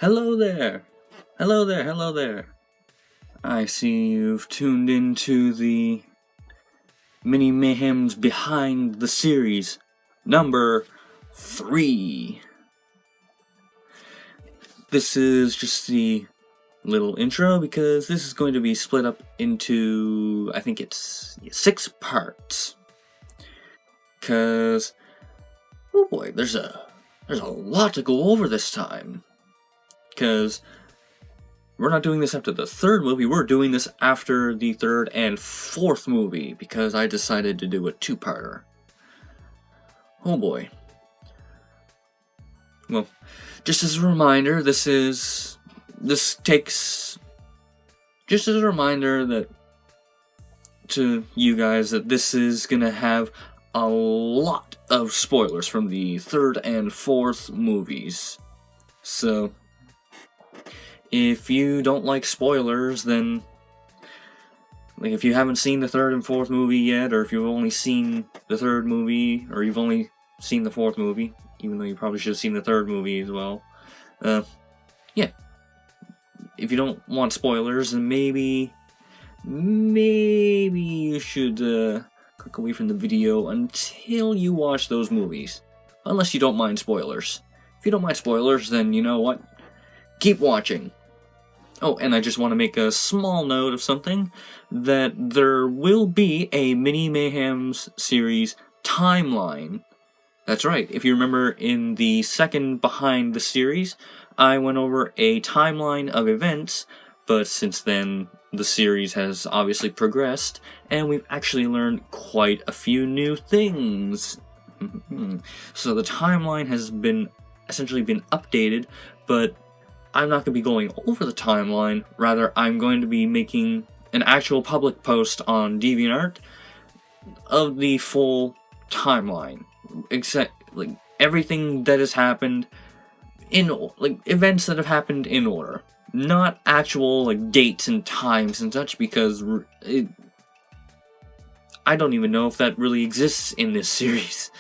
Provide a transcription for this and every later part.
Hello there! Hello there, hello there. I see you've tuned into the Mini Mayhems Behind the Series, number 3. This is just the little intro because this is going to be split up into, I think it's 6 parts. Cause, oh boy, there's a lot to go over this time. Because we're not doing this after the 3rd movie, we're doing this after the 3rd and 4th movie, because I decided to do a 2-parter. Oh boy. Well, just as a reminder, just as a reminder that to you guys that this is gonna have a lot of spoilers from the 3rd and 4th movies. So if you don't like spoilers, then, like, if you haven't seen the 3rd and 4th movie yet, or if you've only seen the 3rd movie, or you've only seen the 4th movie, even though you probably should have seen the 3rd movie as well, yeah. If you don't want spoilers, then maybe you should, click away from the video until you watch those movies. Unless you don't mind spoilers. If you don't mind spoilers, then you know what? Keep watching. Oh, and I just want to make a small note of something, that there will be a Mini Mayhems series timeline. That's right, if you remember in the 2nd Behind the Series, I went over a timeline of events, but since then the series has obviously progressed, and we've actually learned quite a few new things. So the timeline has essentially been updated, but I'm not going to be going over the timeline, rather I'm going to be making an actual public post on DeviantArt of the full timeline, except, like, everything that has happened events that have happened in order. Not actual, dates and times and such, because I don't even know if that really exists in this series.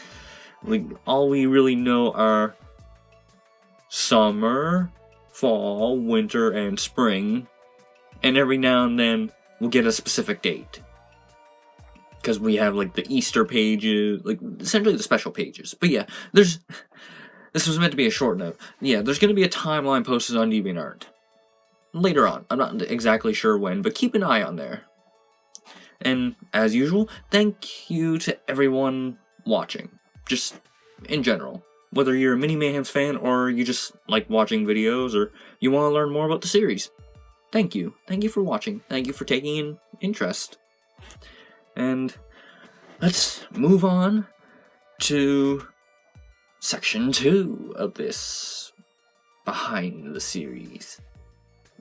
All we really know are summer, fall, winter, and spring, and every now and then we'll get a specific date. Because we have, the Easter pages, essentially the special pages. But yeah, this was meant to be a short note. Yeah, there's going to be a timeline posted on DeviantArt. Later on. I'm not exactly sure when, but keep an eye on there. And, as usual, thank you to everyone watching. Just, in general. Whether you're a Mini Mayhems fan, or you just like watching videos, or you want to learn more about the series. Thank you. Thank you for watching. Thank you for taking an interest. And let's move on to Section 2 of this Behind the Series.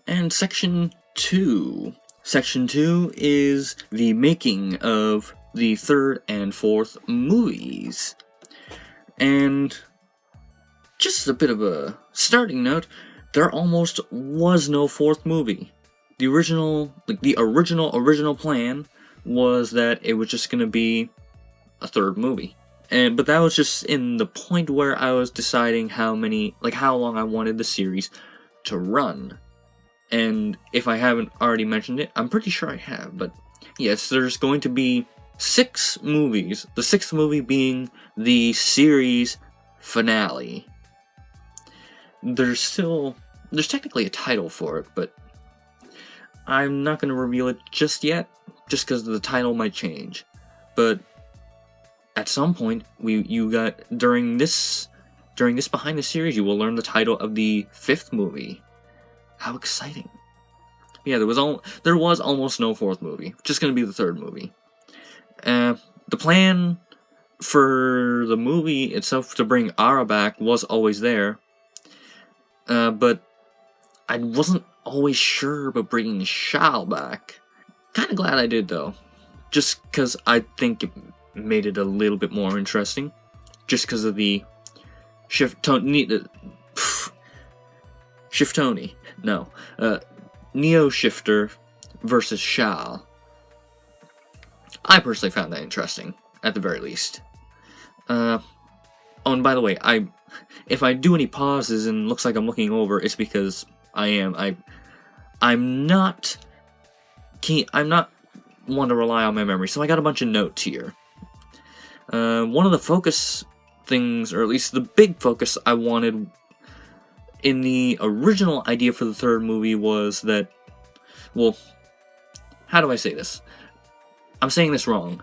And Section 2. Section 2 is the making of the 3rd and 4th movies. And just a bit of a starting note, there almost was no 4th movie. The original plan was that it was just gonna be a 3rd movie. But that was just in the point where I was deciding how long I wanted the series to run. And if I haven't already mentioned it, I'm pretty sure I have, but yes, there's going to be 6 movies, the 6th movie being the series finale. There's technically a title for it, but I'm not going to reveal it just yet, just because the title might change. But at some point, during this Behind the Series, you will learn the title of the 5th movie. How exciting! Yeah, there was almost no 4th movie. Just going to be the 3rd movie. The plan for the movie itself to bring Ara back was always there. But I wasn't always sure about bringing Shal back. Kinda glad I did, though. Just because I think it made it a little bit more interesting. Just because of the Shiftoni. No. Neo Shifter versus Shal. I personally found that interesting, at the very least. Oh, and by the way, if I do any pauses and looks like I'm looking over, it's because I am. I'm not keen. I'm not one to rely on my memory, so I got a bunch of notes here. One of the focus things, or at least the big focus I wanted in the original idea for the third movie was that, well, how do I say this? I'm saying this wrong.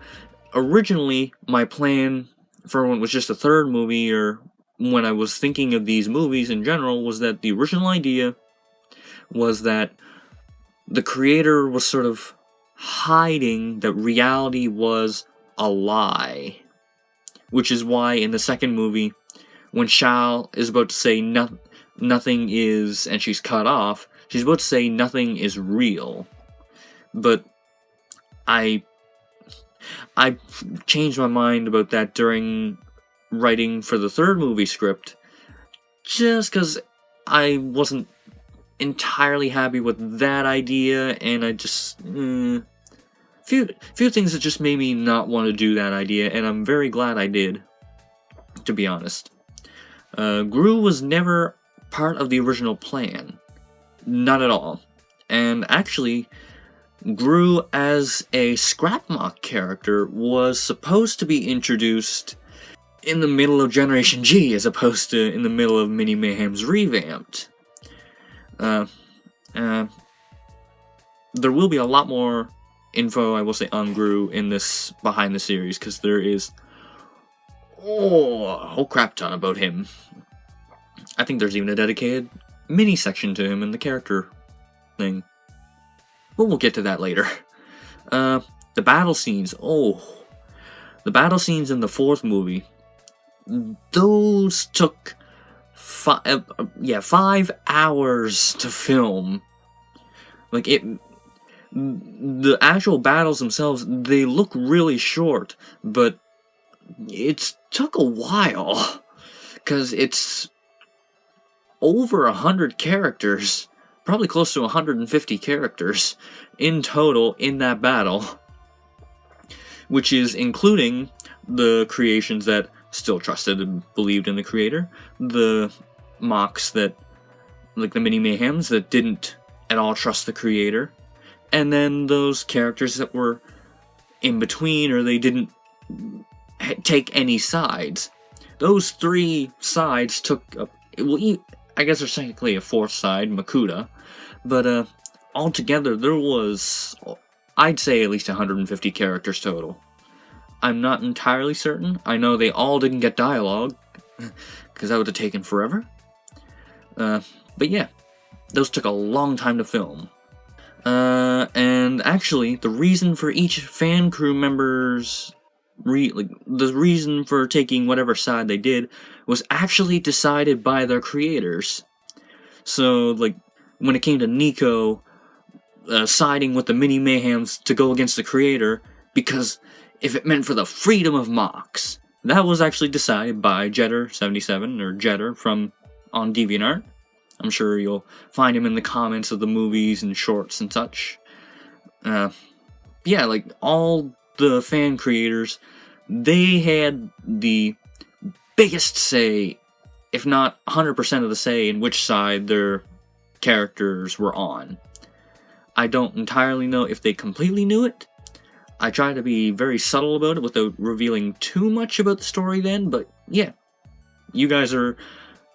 Originally, my plan for when it was just a third movie, or when I was thinking of these movies in general, was that the original idea was that the creator was sort of hiding that reality was a lie. Which is why in the second movie, when Shao is about to say nothing is, and she's cut off, she's about to say nothing is real. But I changed my mind about that during writing for the third movie script, just because I wasn't entirely happy with that idea, and I just few things that just made me not want to do that idea, and I'm very glad I did, to be honest. Gru was never part of the original plan, not at all, and actually, Gru as a scrapmock character was supposed to be introduced in the middle of Generation G, as opposed to in the middle of Mini Mayhems Revamped. There will be a lot more info, I will say, on Gru in this behind the series, because there is a whole crap ton about him. I think there's even a dedicated mini section to him in the character thing. But we'll get to that later. The battle scenes. The battle scenes in the fourth movie. Those took 5 hours to film. Like, the actual battles themselves, they look really short, but it took a while, because it's over 100 characters, probably close to 150 characters in total in that battle, which is including the creations that still trusted and believed in the creator, the mocks that, like the Mini Mayhems, that didn't at all trust the creator, and then those characters that were in between, or they didn't take any sides. Those three sides took, I guess there's technically a fourth side, Makuta, but altogether there was, I'd say, at least 150 characters total. I'm not entirely certain. I know they all didn't get dialogue, because that would have taken forever. But yeah, those took a long time to film. And actually, the reason for each fan crew member's the reason for taking whatever side they did was actually decided by their creators. So, like, when it came to Nico siding with the Mini Mayhems to go against the creator, because if it meant for the freedom of Mox, that was actually decided by Jetter77, or Jetter, from on DeviantArt. I'm sure you'll find him in the comments of the movies and shorts and such. Yeah, like, all the fan creators, they had the biggest say, if not 100% of the say, in which side their characters were on. I don't entirely know if they completely knew it. I try to be very subtle about it without revealing too much about the story then, but yeah. You guys are...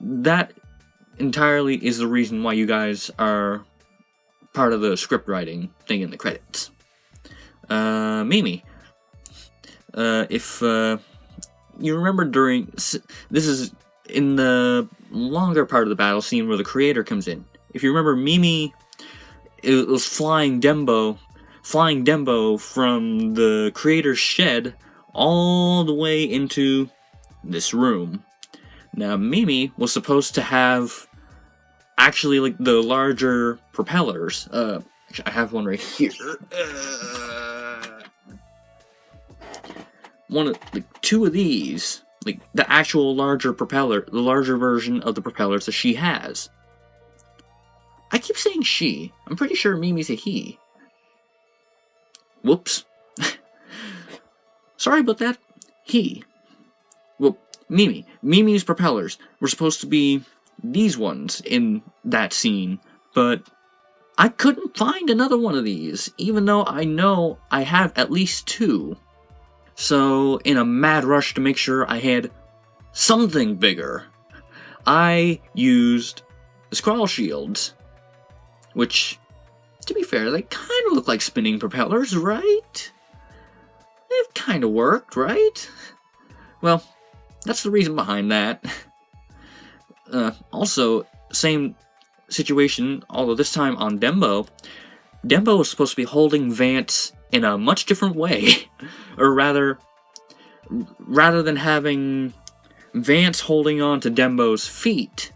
That entirely is the reason why you guys are part of the script writing thing in the credits. Mimi. If you remember during... This is in the longer part of the battle scene where the creator comes in. If you remember, Mimi... It was flying Dembo from the creator's shed all the way into this room. Now, Mimi was supposed to have actually, like, the larger propellers. I have one right here. Two of these, like, the actual larger propeller, the larger version of the propellers that she has. I keep saying she. I'm pretty sure Mimi's a he. Whoops. Sorry about that. He. Well, Mimi's propellers were supposed to be these ones in that scene, but I couldn't find another one of these, even though I know I have at least 2. So, in a mad rush to make sure I had something bigger, I used the scroll shields, which, to be fair, they kind of look like spinning propellers, right? It kind of worked, right? Well, that's the reason behind that. Also, same situation, although this time on Dembo. Dembo was supposed to be holding Vance in a much different way. Or rather than having Vance holding on to Dembo's feet,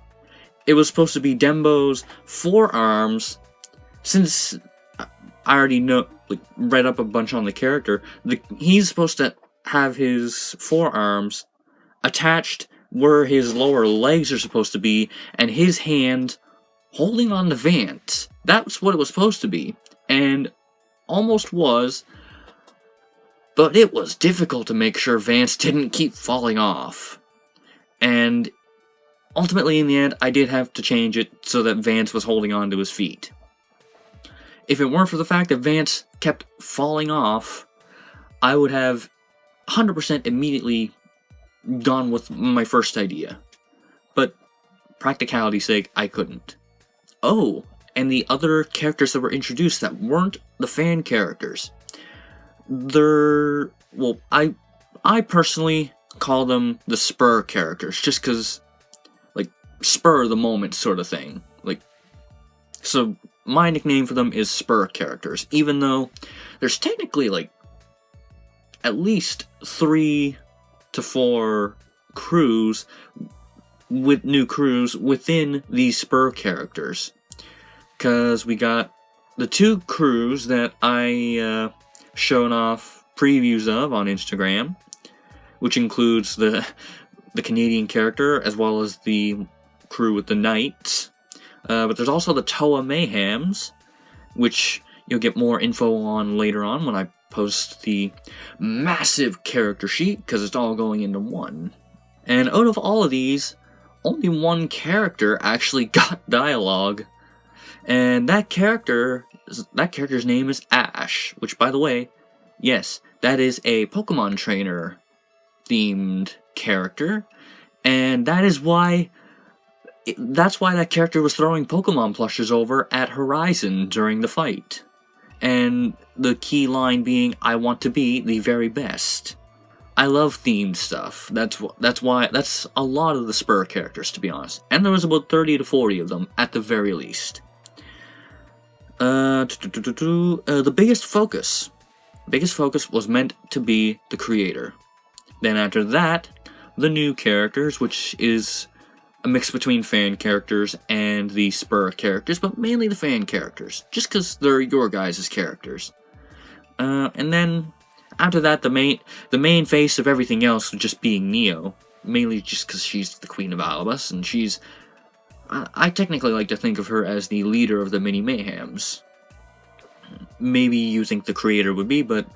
it was supposed to be Dembo's forearms. Since I already know, read up a bunch on the character, he's supposed to have his forearms attached where his lower legs are supposed to be, and his hand holding on to Vance. That's what it was supposed to be, and almost was, but it was difficult to make sure Vance didn't keep falling off. And ultimately, in the end, I did have to change it so that Vance was holding on to his feet. If it weren't for the fact that Vance kept falling off, I would have 100% immediately gone with my first idea. But, practicality's sake, I couldn't. Oh, and the other characters that were introduced that weren't the fan characters. I personally call them the spur characters, just because, spur the moment sort of thing. So, my nickname for them is spur characters, even though there's technically, at least 3 to 4 new crews within these spur characters. Because we got the 2 crews that I shown off previews of on Instagram, which includes the Canadian character as well as the crew with the knights. But there's also the Toa Mayhems, which you'll get more info on later on when I post the massive character sheet, because it's all going into one. And out of all of these, only one character actually got dialogue, and that character's name is Ash, which, by the way, yes, that is a Pokemon trainer themed character, and that's why that character was throwing Pokemon plushes over at Horizon during the fight. And the key line being, "I want to be the very best." I love themed stuff. That's a lot of the spur characters, to be honest. And there was about 30 to 40 of them, at the very least. The biggest focus was meant to be the creator. Then after that, the new characters, which is a mix between fan characters and the spur characters, but mainly the fan characters, just because they're your guys' characters. And then, after that, the main face of everything else was just being Neo, mainly just because she's the Queen of Alabus, and I technically like to think of her as the leader of the mini Mayhems. Maybe you think the creator would be, but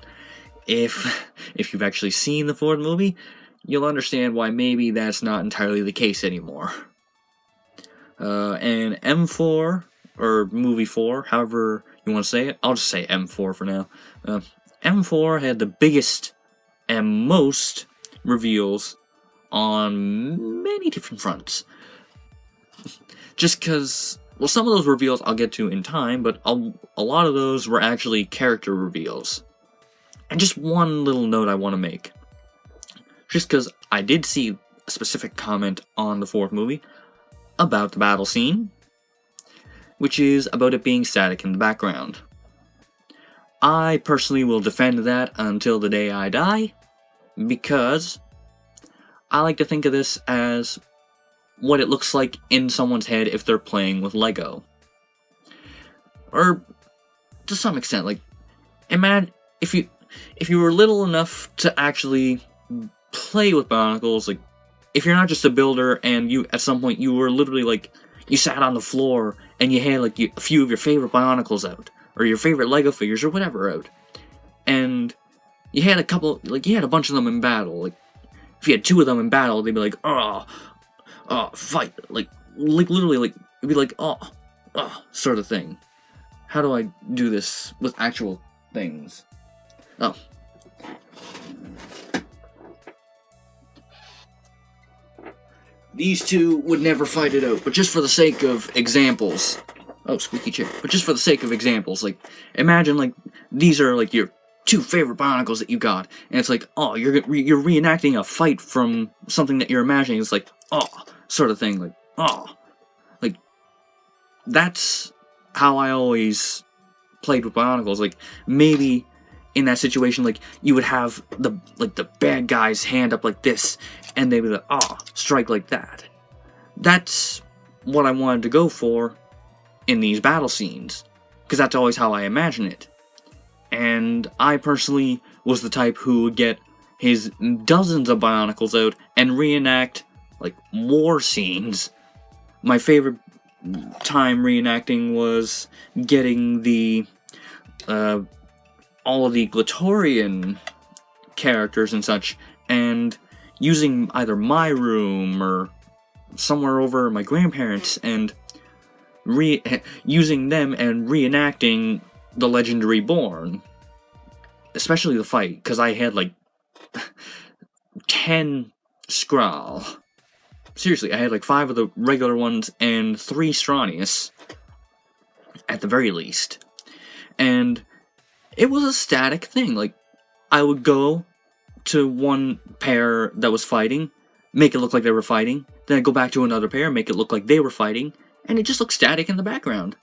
if you've actually seen the 4th movie, you'll understand why maybe that's not entirely the case anymore. And M4, or Movie 4, however you want to say it, I'll just say M4 for now. M4 had the biggest and most reveals on many different fronts. Just because, well, some of those reveals I'll get to in time, but a lot of those were actually character reveals. And just one little note I want to make. Just because I did see a specific comment on the 4th movie about the battle scene, which is about it being static in the background. I personally will defend that until the day I die, because I like to think of this as what it looks like in someone's head if they're playing with Lego. Or, to some extent, imagine if you were little enough to actually play with Bionicles, if you're not just a builder and you, at some point, you were literally, you sat on the floor and you had, a few of your favorite Bionicles out, or your favorite Lego figures, or whatever out, and you had a couple, you had a bunch of them in battle, if you had two of them in battle, they'd be like, fight, like literally, like it'd be like, sort of thing. How do I do this with actual things? Oh. These two would never fight it out, but just for the sake of examples. Oh, squeaky chair. But just for the sake of examples, like, imagine, like, these are, like, your two favorite Bionicles that you got, and it's like, you're reenacting a fight from something that you're imagining. It's like, sort of thing, like, like, that's how I always played with Bionicles. Like, maybe in that situation, like, you would have the bad guy's hand up like this, and they'd be like, strike like that. That's what I wanted to go for in these battle scenes, because that's always how I imagine it. And I personally was the type who would get his dozens of Bionicles out and reenact, like, war scenes. My favorite time reenacting was getting the, all of the Glatorian characters and such, and using either my room or somewhere over my grandparents, and using them and reenacting the Legend Reborn. Especially the fight, because I had like 10 Skrull. Seriously, I had like 5 of the regular ones and 3 Stranius, at the very least. And it was a static thing. Like, I would go to one pair that was fighting, make it look like they were fighting, then I'd go back to another pair, make it look like they were fighting, and it just looked static in the background.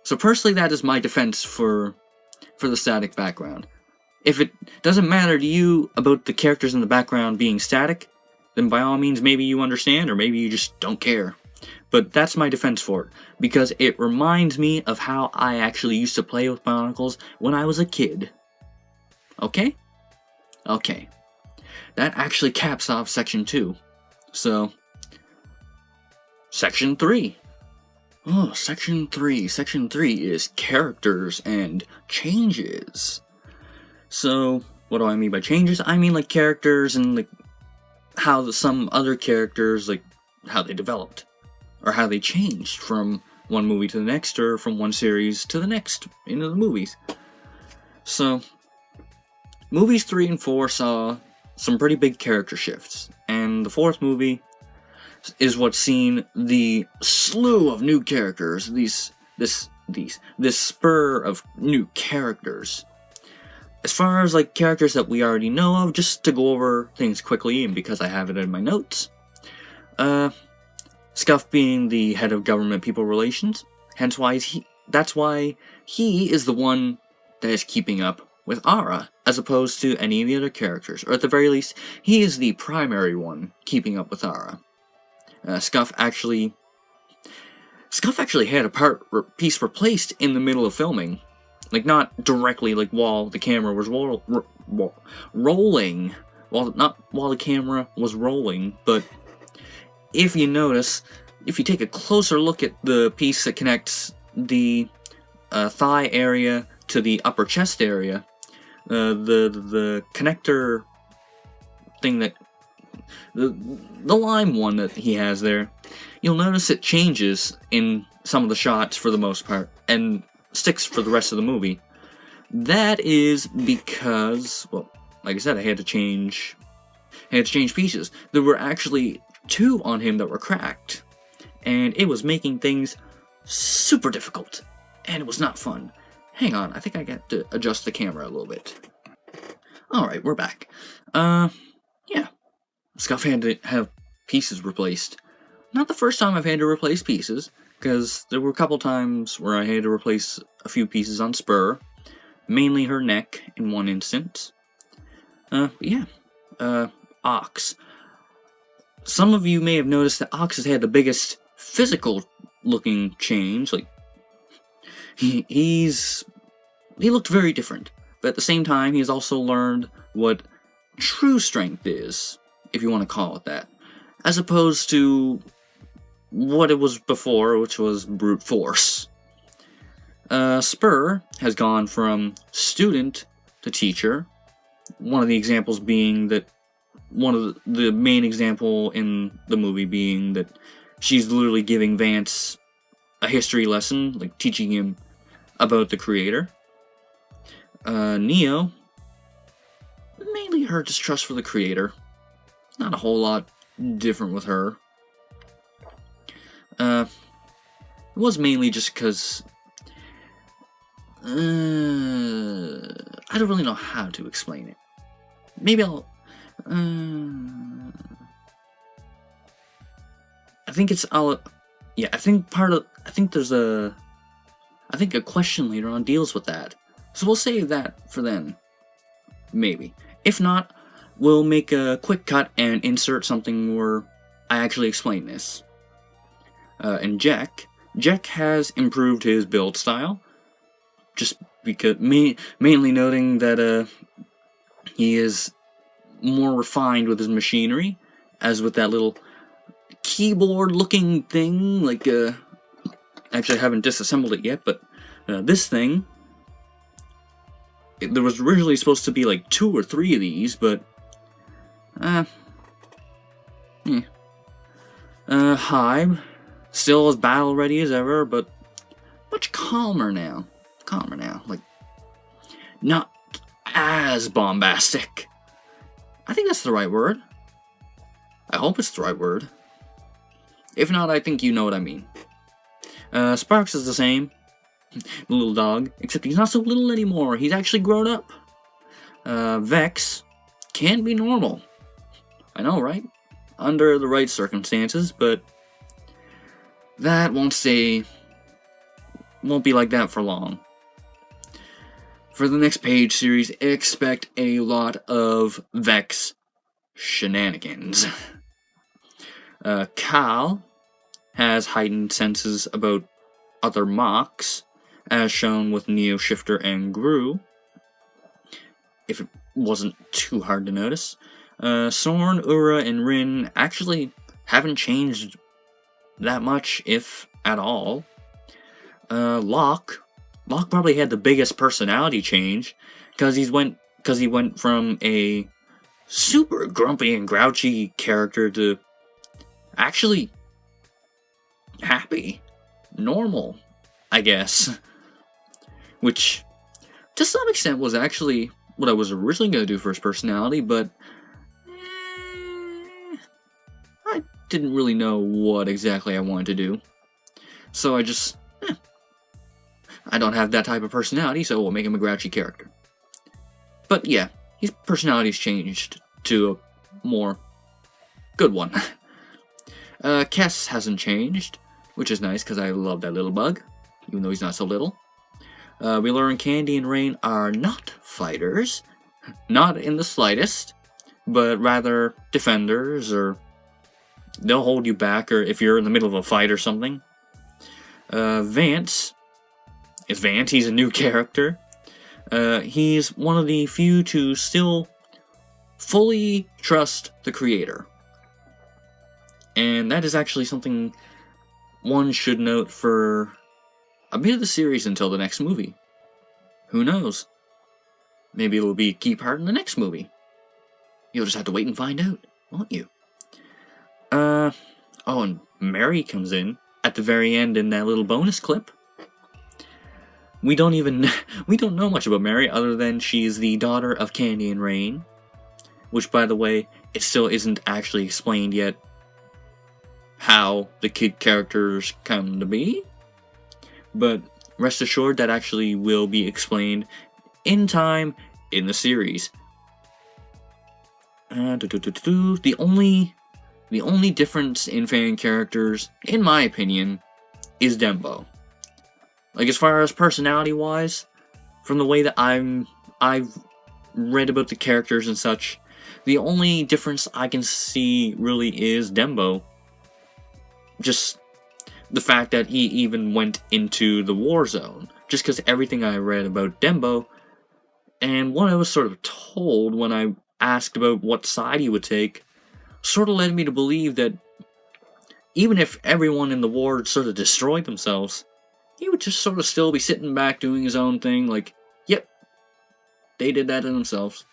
So personally, that is my defense for the static background. If it doesn't matter to you about the characters in the background being static, then by all means maybe you understand, or maybe you just don't care. But that's my defense for it, because it reminds me of how I actually used to play with Bionicles when I was a kid. Okay? Okay. That actually caps off Section 2. So, Section 3. Oh, Section 3. Section 3 is characters and changes. So, what do I mean by changes? I mean, like, characters and, like, how some other characters, like, how they developed. Or how they changed from one movie to the next, or from one series to the next into the movies. So, movies 3 and 4 saw some pretty big character shifts. And the 4th movie is what's seen the slew of new characters, this spur of new characters. As far as, like, characters that we already know of, just to go over things quickly, and because I have it in my notes, Scuff being the head of government people relations, that's why he is the one that is keeping up with Ara, as opposed to any of the other characters, or at the very least, he is the primary one keeping up with Ara. Scuff actually had a piece replaced in the middle of filming. Like, not directly, like, while the camera was rolling. Not while the camera was rolling, but if you notice, if you take a closer look at the piece that connects the thigh area to the upper chest area, the connector thing that the lime one that he has there, you'll notice it changes in some of the shots for the most part, and sticks for the rest of the movie. That is because, well, like I said, I had to change pieces. There were actually 2 on him that were cracked, and it was making things super difficult, and it was not fun. Hang on, I think I got to adjust the camera a little bit. Alright, we're back. Yeah. Scuff had to have pieces replaced. Not the first time I've had to replace pieces, because there were a couple times where I had to replace a few pieces on Spur, mainly her neck in one instance. Ox. Some of you may have noticed that Ox has had the biggest physical looking change. Like, he looked very different, but at the same time, he has also learned what true strength is, if you want to call it that, as opposed to what it was before, which was brute force. Spur has gone from student to teacher, one of the examples being that one of the main example in the movie being that she's literally giving Vance a history lesson, like teaching him about the creator. Neo, mainly her distrust for the creator. Not a whole lot different with her. It was mainly just because I don't really know how to explain it. Maybe I'll. I think it's. Yeah, I think there's a. I think a question later on deals with that. So we'll save that for then. Maybe. If not, we'll make a quick cut and insert something where I actually explain this. And Jack has improved his build style. Just because, mainly noting that he is more refined with his machinery, as with that little keyboard-looking thing, like, actually I haven't disassembled it yet, but this thing, there was originally supposed to be like 2 or 3 of these, but, Hybe, still as battle-ready as ever, but much calmer now, like, not as bombastic. I think that's the right word. I hope it's the right word. If not, I think you know what I mean. Sparks is the same. The little dog. Except he's not so little anymore. He's actually grown up. Vex can be normal. I know, right? Under the right circumstances, but that won't be like that for long. For the next page series, expect a lot of Vex shenanigans. Cal has heightened senses about other mocks, as shown with Neo, Shifter, and Gru, if it wasn't too hard to notice. Sorn, Ura, and Rin actually haven't changed that much, if at all. Locke probably had the biggest personality change, because he went from a super grumpy and grouchy character to actually happy, normal, I guess. Which, to some extent, was actually what I was originally going to do for his personality, but I didn't really know what exactly I wanted to do. So I just, I don't have that type of personality, so we'll make him a grouchy character. But yeah, his personality's changed to a more good one. Kess hasn't changed, which is nice because I love that little bug, even though he's not so little. We learn Candy and Rain are not fighters, not in the slightest, but rather defenders, or they'll hold you back, or if you're in the middle of a fight or something. Vance is Vance. He's a new character. He's one of the few to still fully trust the creator. And that is actually something one should note for a bit of the series until the next movie. Who knows? Maybe it'll be a key part in the next movie. You'll just have to wait and find out, won't you? Oh, and Mary comes in at the very end in that little bonus clip. We don't know much about Mary other than she's the daughter of Candy and Rain, which, by the way, it still isn't actually explained yet how the kid characters come to be, but rest assured that actually will be explained in time in the series. The only difference in fan characters, in my opinion, is Dembo. Like, as far as personality-wise, from the way that I've read about the characters and such, the only difference I can see really is Dembo. Just the fact that he even went into the war zone. Just because everything I read about Dembo, and what I was sort of told when I asked about what side he would take, sort of led me to believe that even if everyone in the war sort of destroyed themselves, he would just sort of still be sitting back doing his own thing, like, yep, they did that to themselves.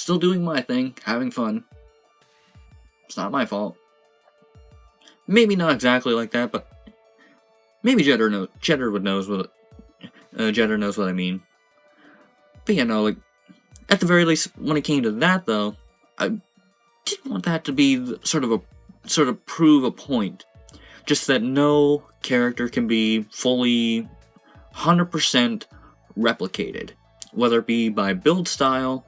still doing my thing, having fun. It's not my fault. Maybe not exactly like that, but maybe Jetter knows what I mean. But yeah, no, like, at the very least, when it came to that, though, I didn't want that to be sort of prove a point. Just that no character can be fully 100% replicated, whether it be by build style,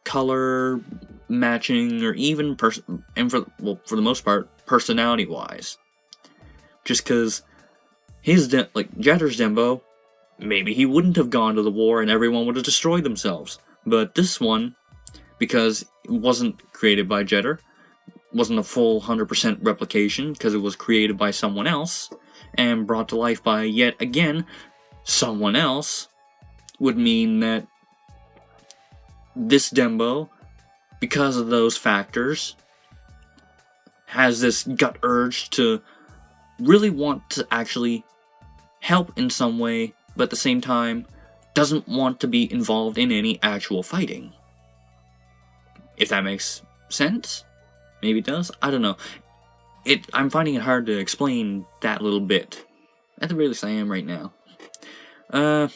color matching, or even for the most part, personality-wise. Just because Jetter's Dembo, maybe he wouldn't have gone to the war and everyone would have destroyed themselves. But this one, because it wasn't created by Jetter, wasn't a full 100% replication, because it was created by someone else, and brought to life by, yet again, someone else, would mean that this Dembo, because of those factors, has this gut urge to really want to actually help in some way, but at the same time, doesn't want to be involved in any actual fighting. If that makes sense? Maybe it does? I don't know. I'm finding it hard to explain that little bit. At the very least I am right now. Oh,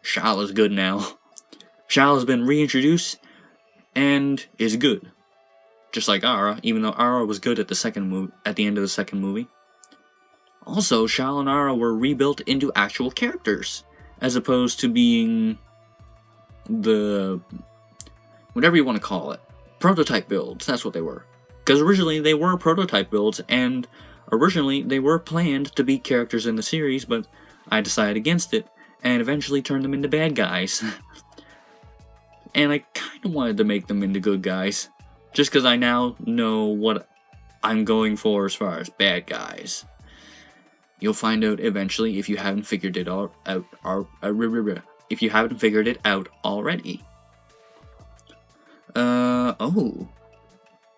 Shyla's good now. Shyla's been reintroduced, and is good. Just like Ara, even though Ara was good at the end of the second movie. Also, Shyla and Ara were rebuilt into actual characters, as opposed to being the whatever you want to call it. Prototype builds, that's what they were. Because originally they were prototype builds, and originally they were planned to be characters in the series, but I decided against it, and eventually turned them into bad guys. And I kind of wanted to make them into good guys, just because I now know what I'm going for as far as bad guys. You'll find out eventually if you haven't figured it out if you haven't figured it out already. Oh.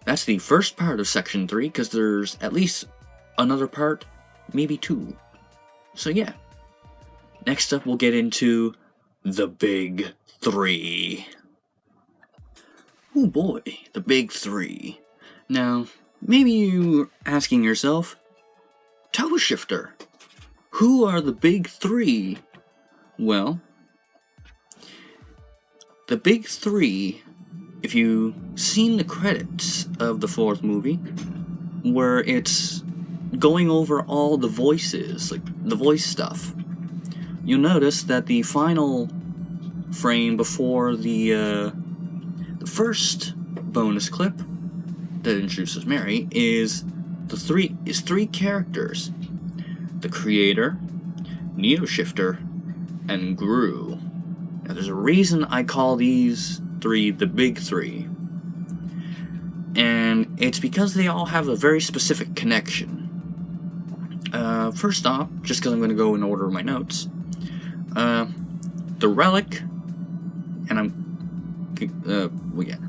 That's the first part of Section 3, because there's at least another part, maybe 2. So yeah. Next up, we'll get into the Big 3. Oh boy, the Big 3. Now, maybe you're asking yourself, Toe Shifter, who are the Big 3? Well, the Big 3, if you've seen the credits of the 4th movie, where it's going over all the voices, like the voice stuff, you'll notice that the final frame before the first bonus clip that introduces Mary is three characters: the Creator, Neo Shifter, and Gru. Now, there's a reason I call these 3 the Big 3, and it's because they all have a very specific connection. First off, just because I'm going to go in order of my notes, the Relic,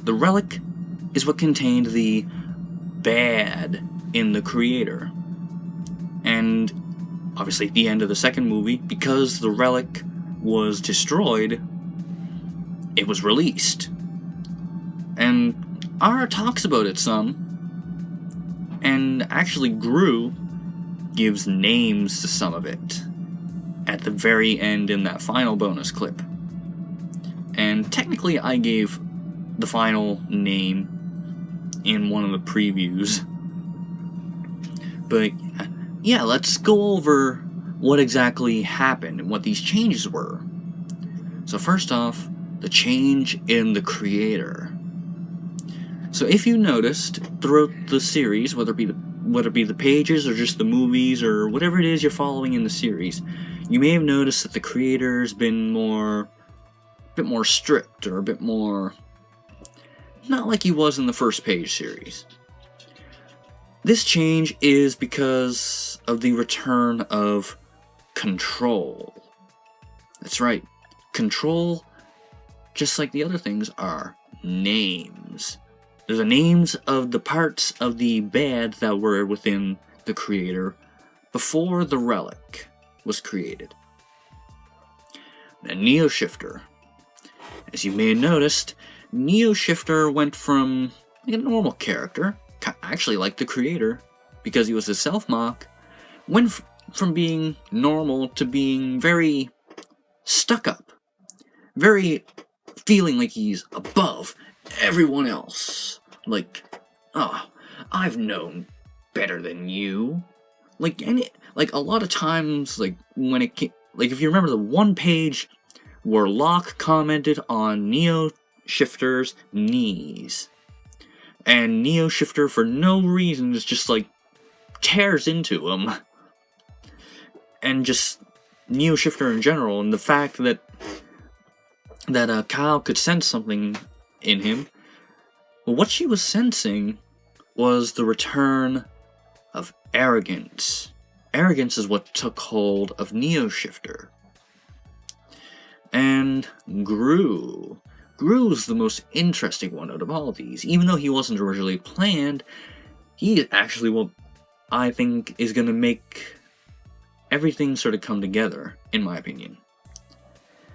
the Relic is what contained the bad in the Creator, and obviously at the end of the second movie, because the Relic was destroyed, it was released. And Ara talks about it some, and actually Gru gives names to some of it at the very end in that final bonus clip. And technically I gave the final name in one of the previews. But yeah, let's go over what exactly happened and what these changes were. So first off, the change in the Creator. So if you noticed throughout the series, whether it be the pages or just the movies or whatever it is you're following in the series, you may have noticed that the Creator's been a bit more strict, or a bit more not like he was in the first page series. This change is because of the return of Control. That's right, Control, just like the other things, are names. They're the names of the parts of the bad that were within the Creator before the Relic was created. The Neo Shifter. As you may have noticed, Neo Shifter went from like a normal character, actually like the creator, because he was a self-mock, went from being normal to being very stuck up, very feeling like he's above everyone else. Like, oh, I've known better than you. Like a lot of times, like when it came, like if you remember the one page where Locke commented on Neo Shifter's knees, and Neo Shifter for no reason is just like tears into him, and just Neo Shifter in general, and the fact that Kyle could sense something in him. Well, what she was sensing was the return of arrogance. Arrogance is what took hold of Neo Shifter. And Gru. Gru is the most interesting one out of all of these. Even though he wasn't originally planned, he actually what I think is going to make everything sort of come together, in my opinion.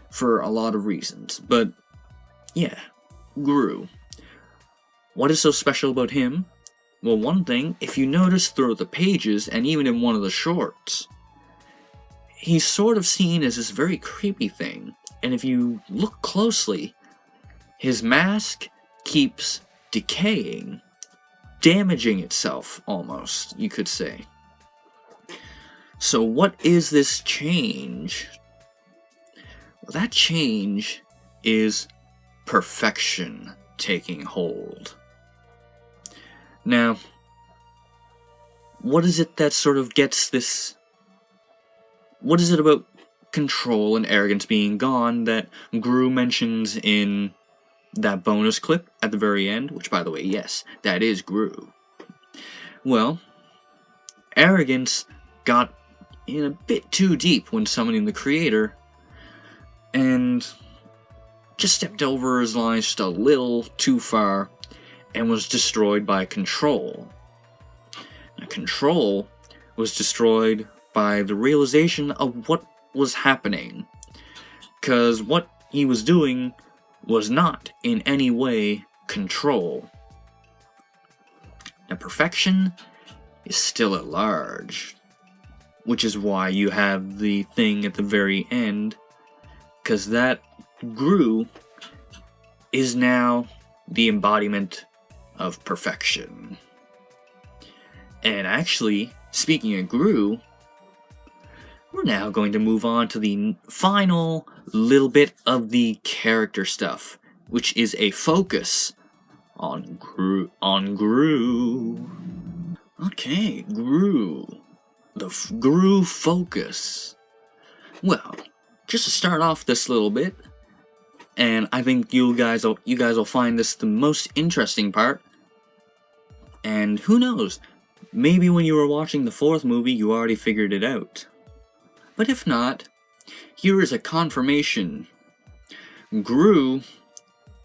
For a lot of reasons. But, yeah, Gru. What is so special about him? Well, one thing, if you notice throughout the pages, and even in one of the shorts, he's sort of seen as this very creepy thing. And if you look closely, his mask keeps decaying, damaging itself, almost, you could say. So what is this change? Well, that change is perfection taking hold. Now, what is it that sort of gets this... What is it about control and arrogance being gone that Gru mentions in that bonus clip at the very end? Which, by the way, yes, that is Gru. Well, arrogance got in a bit too deep when summoning the creator, and just stepped over his lines just a little too far, and was destroyed by control. Now, control was destroyed by the realization of what was happening, because what he was doing was not in any way control. Now, perfection is still at large, which is why you have the thing at the very end, because that Gru is now the embodiment of perfection. And actually, speaking of Gru, we're now going to move on to the final little bit of the character stuff, which is a focus on Gru. Okay, Gru. The Gru focus. Well, just to start off this little bit, and I think you guys will find this the most interesting part. And who knows, maybe when you were watching the fourth movie, you already figured it out. But if not, here is a confirmation. Gru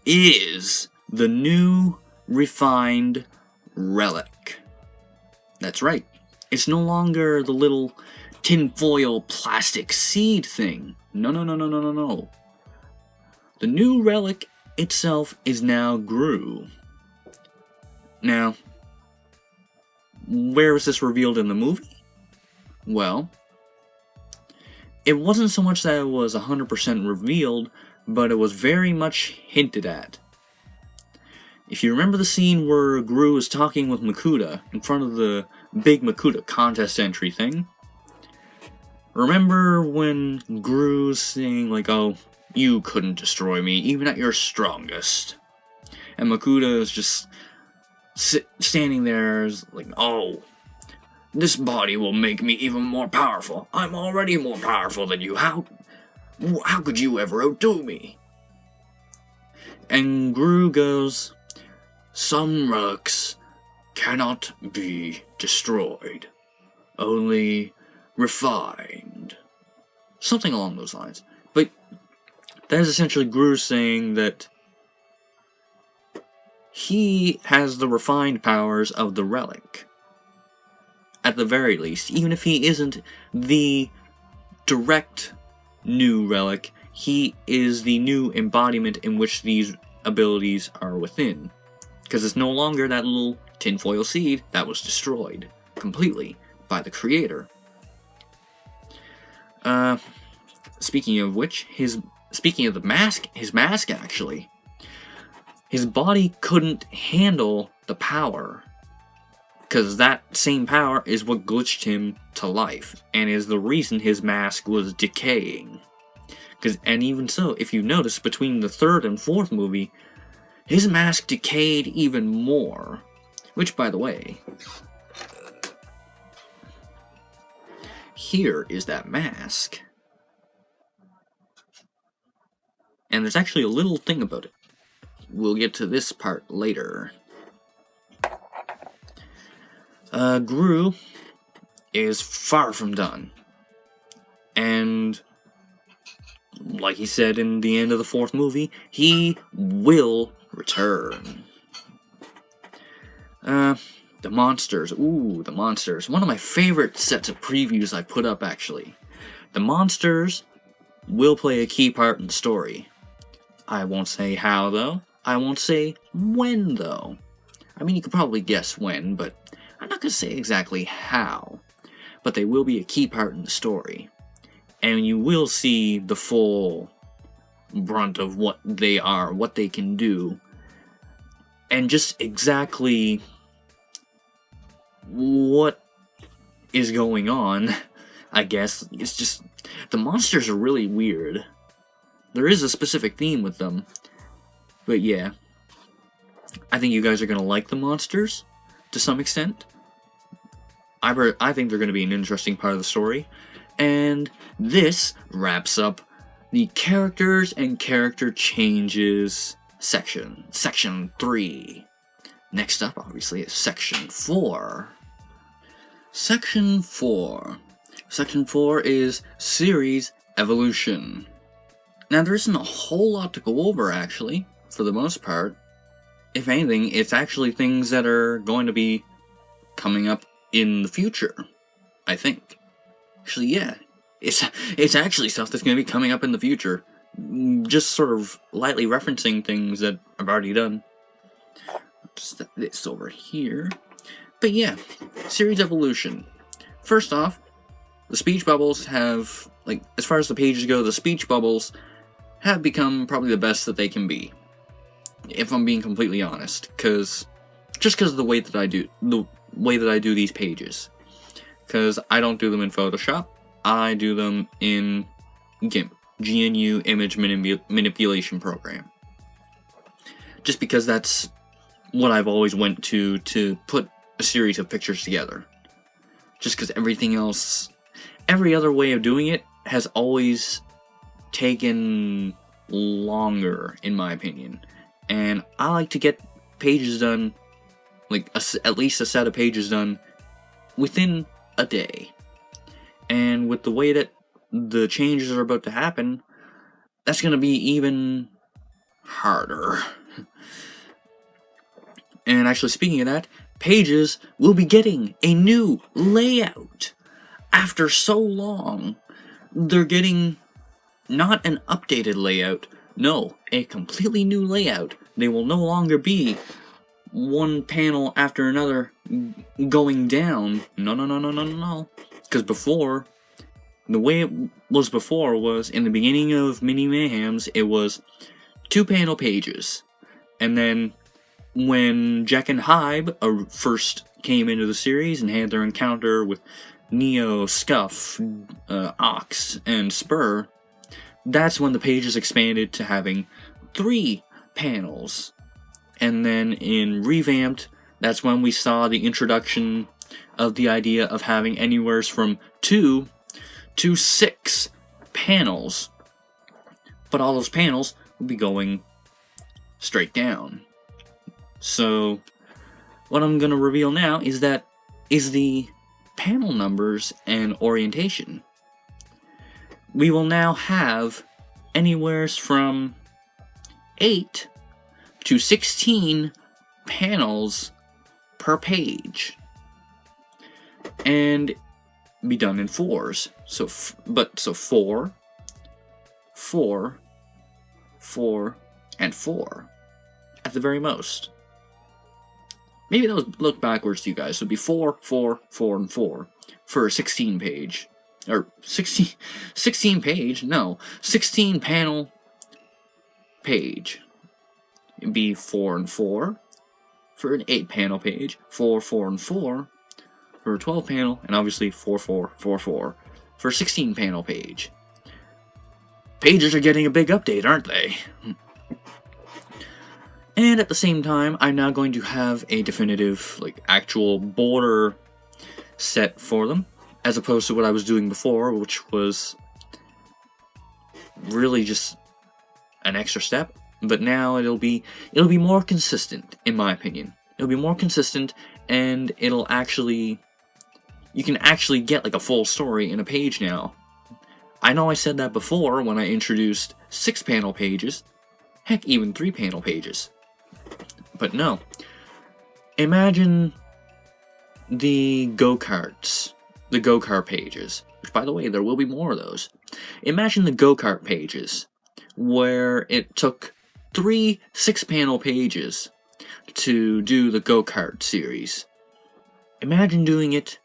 is the new refined relic. That's right. It's no longer the little tinfoil plastic seed thing. No. The new relic itself is now Gru. Now, where is this revealed in the movie? Well, it wasn't so much that it was 100% revealed, but it was very much hinted at. If you remember the scene where Gru is talking with Makuta in front of the big Makuta contest entry thing, remember when Gru's saying like, oh, you couldn't destroy me even at your strongest, and Makuta is just standing there like, oh, this body will make me even more powerful. I'm already more powerful than you. How could you ever outdo me? And Gru goes, some relics cannot be destroyed, only refined. Something along those lines. But that is essentially Gru saying that he has the refined powers of the relic. At the very least, even if he isn't the direct new relic, he is the new embodiment in which these abilities are within. Because it's no longer that little tinfoil seed that was destroyed completely by the creator. Speaking of which, speaking of the mask, his mask actually, his body couldn't handle the power. Because that same power is what glitched him to life, and is the reason his mask was decaying. And even so, if you notice, between the third and fourth movie, his mask decayed even more. Which, by the way, here is that mask. And there's actually a little thing about it. We'll get to this part later. Gru is far from done. And like he said in the end of the fourth movie, he will return. The monsters. Ooh, the monsters. One of my favorite sets of previews I put up, actually. The monsters will play a key part in the story. I won't say how, though. I won't say when, though. I mean, you could probably guess when, but I'm not going to say exactly how. But they will be a key part in the story. And you will see the full brunt of what they are, what they can do, and just exactly what is going on, I guess. It's just, the monsters are really weird. There is a specific theme with them, but yeah. I think you guys are going to like the monsters, to some extent. I think they're going to be an interesting part of the story. And this wraps up the characters and character changes section. Section 3. Next up, obviously, is Section 4. Section 4. Section 4 is Series Evolution. Now, there isn't a whole lot to go over, actually, for the most part. If anything, it's actually things that are going to be coming up in the future, I think. Actually, yeah. It's actually stuff that's going to be coming up in the future. Just sort of lightly referencing things that I've already done. Just set this over here. But yeah, Series Evolution. First off, the speech bubbles have, like, as far as the pages go, the speech bubbles have become probably the best that they can be. If I'm being completely honest. Just because of the way that I do these pages. Because I don't do them in Photoshop. I do them in GIMP, GNU Image Manipulation Program. Just because that's what I've always went to put a series of pictures together. Just because everything else, every other way of doing it has always taken longer, in my opinion. And I like to get pages done, like at least a set of pages done, within a day. And with the way that the changes are about to happen, that's going to be even harder. And actually, speaking of that, pages will be getting a new layout. After so long, they're getting not an updated layout, no, a completely new layout. They will no longer be one panel after another going down. No. Because before, the way it was before was, in the beginning of Mini Mayhems, it was 2 panel pages. And then, when Jack and Hybe first came into the series and had their encounter with Neo, Scuff, Ox, and Spur, that's when the pages expanded to having 3 panels. And then in Revamped, that's when we saw the introduction of the idea of having anywhere from 2 to 6 panels. But all those panels will be going straight down. So, what I'm going to reveal now is the panel numbers and orientation. We will now have anywhere from 8 to 16 panels per page. And be done in 4s. So 4, 4, 4, and 4. at the very most. Maybe those look backwards to you guys. So it'd be 4, 4, 4, and 4 for a 16 page. Or 16 page? No. 16 panel page. It'd be 4 and 4 for an 8 panel page. 4, 4, and 4 for a 12 panel. And obviously 4, 4, 4, 4 for a 16 panel page. Pages are getting a big update, aren't they? And at the same time, I'm now going to have a definitive, actual border set for them, as opposed to what I was doing before, which was really just an extra step. But now it'll be more consistent, in my opinion. It'll be more consistent, and you can actually get a full story in a page now. I know I said that before when I introduced 6-panel pages, heck, even 3-panel pages. But no. Imagine the go-karts, the go-kart pages, which, by the way, there will be more of those. Imagine the go-kart pages, where it took 3 6-panel pages to do the go-kart series. Imagine doing it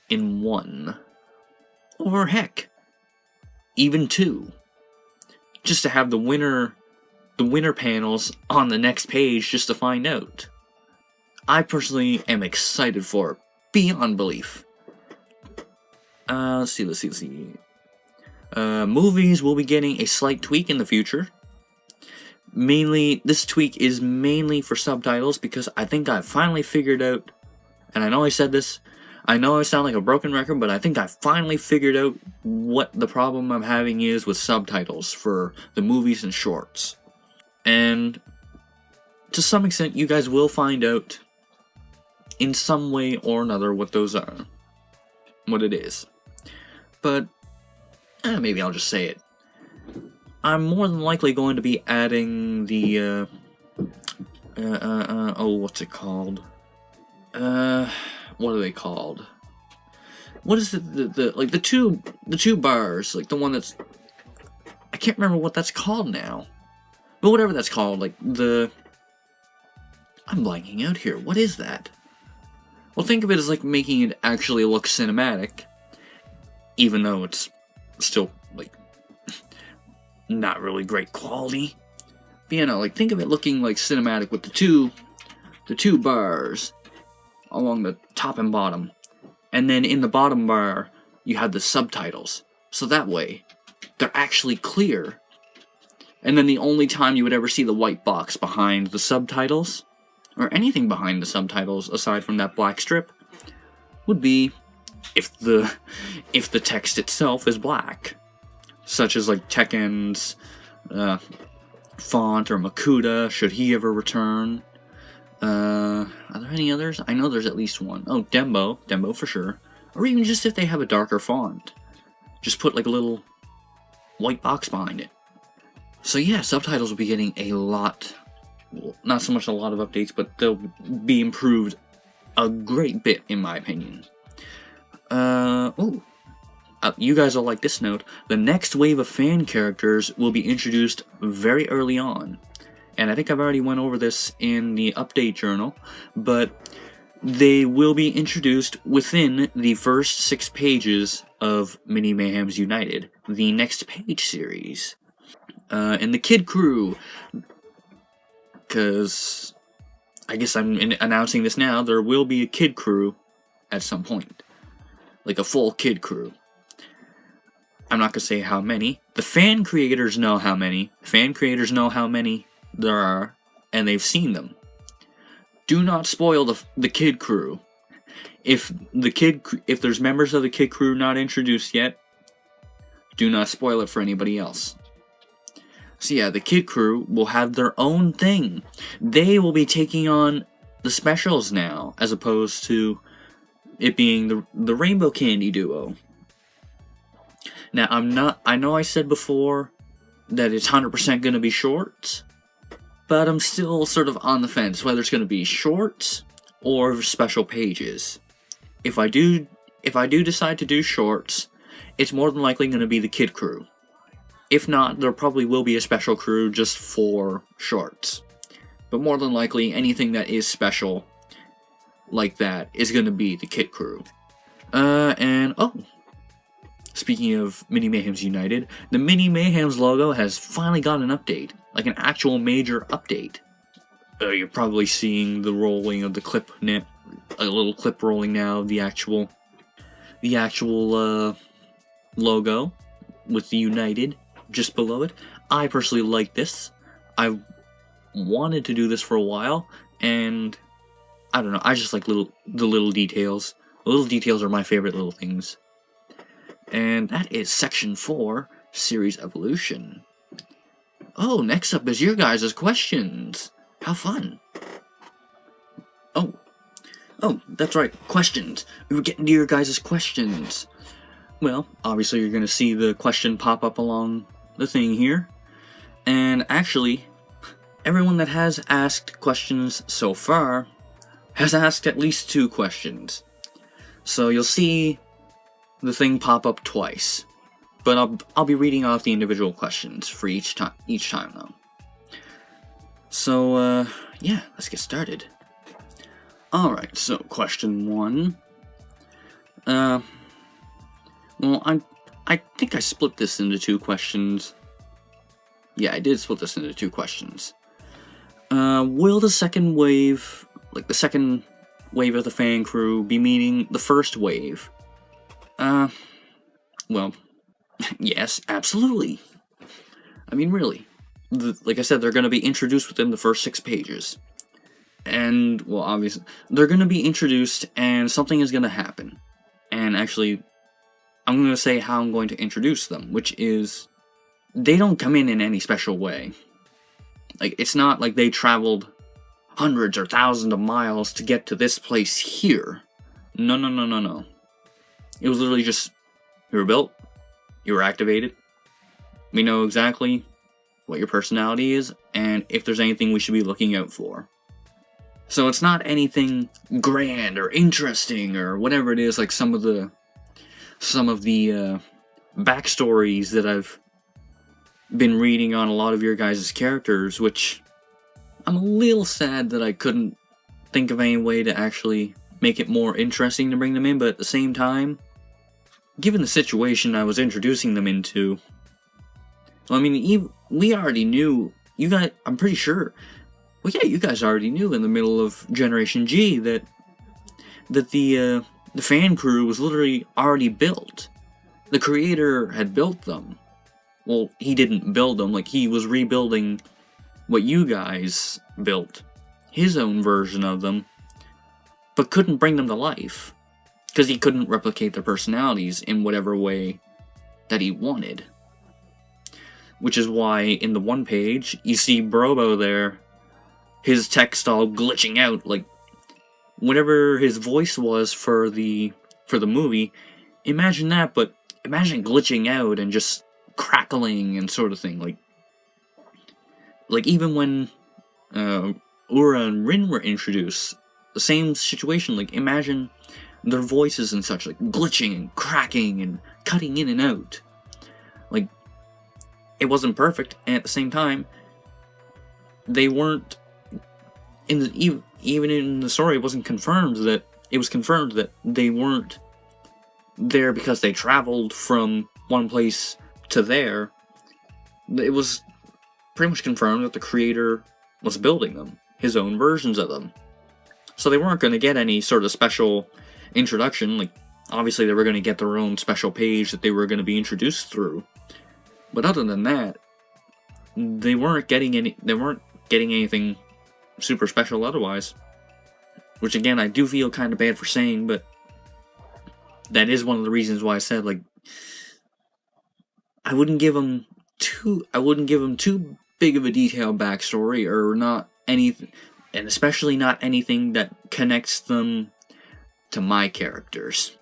in 1. Or heck, even 2. Just to have the winner panels on the next page just to find out. I personally am excited for it, beyond belief. Let's see. Movies will be getting a slight tweak in the future. This tweak is mainly for subtitles, because I think I finally figured out, and I know I said this, I know I sound like a broken record, but I think I finally figured out what the problem I'm having is with subtitles for the movies and shorts. And to some extent, you guys will find out in some way or another what those are. What it is. But, maybe I'll just say it. I'm more than likely going to be adding the, what's it called? What are they called? What is the two bars, the one that's, I can't remember what that's called now. But whatever that's called, I'm blanking out here. What is that? Well, think of it as making it actually look cinematic, even though it's still not really great quality. But think of it looking cinematic with the two bars along the top and bottom, and then in the bottom bar you have the subtitles. So that way, they're actually clear. And then the only time you would ever see the white box behind the subtitles, or anything behind the subtitles aside from that black strip, would be if the text itself is black. Such as Tekken's font, or Makuta, should he ever return. Are there any others? I know there's at least one. Oh, Dembo for sure. Or even just if they have a darker font. Just put a little white box behind it. So yeah, subtitles will be getting a lot, well, not so much a lot of updates, but they'll be improved a great bit, in my opinion. You guys will like this note. The next wave of fan characters will be introduced very early on. And I think I've already went over this in the update journal, but they will be introduced within the first 6 pages of Mini Mayhems United, the next page series. And the Kid Crew, because I guess I'm announcing this now, there will be a Kid Crew at some point. A full Kid Crew. I'm not going to say how many. The fan creators know how many. Fan creators know how many there are, and they've seen them. Do not spoil the Kid Crew. If there's members of the Kid Crew not introduced yet, do not spoil it for anybody else. So yeah, the Kid Crew will have their own thing. They will be taking on the specials now, as opposed to it being the Rainbow Candy duo. Now, I know I said before that it's 100% going to be shorts, but I'm still sort of on the fence whether it's going to be shorts or special pages. If I do decide to do shorts, it's more than likely going to be the Kid Crew. If not, there probably will be a special crew just for shorts. but more than likely, anything that is special like that is going to be the Kid Crew. Speaking of Mini Mayhems United, the Mini Mayhems logo has finally got an update, like an actual major update. You're probably seeing the rolling of the clip, a little clip rolling now of the actual logo with the United just below it. I personally like this. I wanted to do this for a while, and I don't know, I just like the little details. The little details are my favorite little things. And that is Section 4, Series Evolution. Oh, next up is your guys' questions. How fun. Oh, that's right, questions. We were getting to your guys' questions. Well, obviously you're going to see the question pop up along the thing here. And actually, everyone that has asked questions so far has asked at least 2 questions. So you'll see the thing pop up twice. But I'll be reading off the individual questions for each time though. So, yeah, let's get started. Alright, so question 1. Well, I think I split this into 2 questions. Yeah, I did split this into 2 questions. Will the second wave, like the second wave of the fan crew, be meeting the first wave? Well, yes, absolutely. I mean, really. Like I said, they're going to be introduced within the first 6 pages. And, well, obviously, they're going to be introduced, and something is going to happen. And actually, I'm going to say how I'm going to introduce them, which is, they don't come in any special way. Like, it's not like they traveled hundreds or thousands of miles to get to this place here. No. It was literally just, you were built, you were activated, we know exactly what your personality is, and if there's anything we should be looking out for. So it's not anything grand or interesting or whatever it is, like some of the backstories that I've been reading on a lot of your guys' characters, which I'm a little sad that I couldn't think of any way to actually make it more interesting to bring them in, but at the same time, given the situation I was introducing them into, well, I mean, we already knew, you guys, I'm pretty sure, well, yeah, you guys already knew in the middle of Generation G that the fan crew was literally already built. The creator had built them. Well, he didn't build them, like, he was rebuilding what you guys built, his own version of them, but couldn't bring them to life, because he couldn't replicate their personalities in whatever way that he wanted. Which is why, in the one page, you see Brobo there, his text all glitching out, like, whatever his voice was for the movie, imagine that, but imagine glitching out and just crackling and sort of thing, like even when Ura and Rin were introduced, the same situation, like, imagine their voices and such, like, glitching and cracking and cutting in and out. Like, it wasn't perfect, and at the same time, they weren't, even in the story, it was confirmed that they weren't there because they traveled from one place to there. It was pretty much confirmed that the creator was building them, his own versions of them. So they weren't going to get any sort of special introduction. Like, obviously they were going to get their own special page that they were going to be introduced through. But other than that, they weren't getting anything super special otherwise. Which, again, I do feel kind of bad for saying, but that is one of the reasons why I said, like, I wouldn't give them too big of a detailed backstory, or not anything, and especially not anything that connects them to my characters.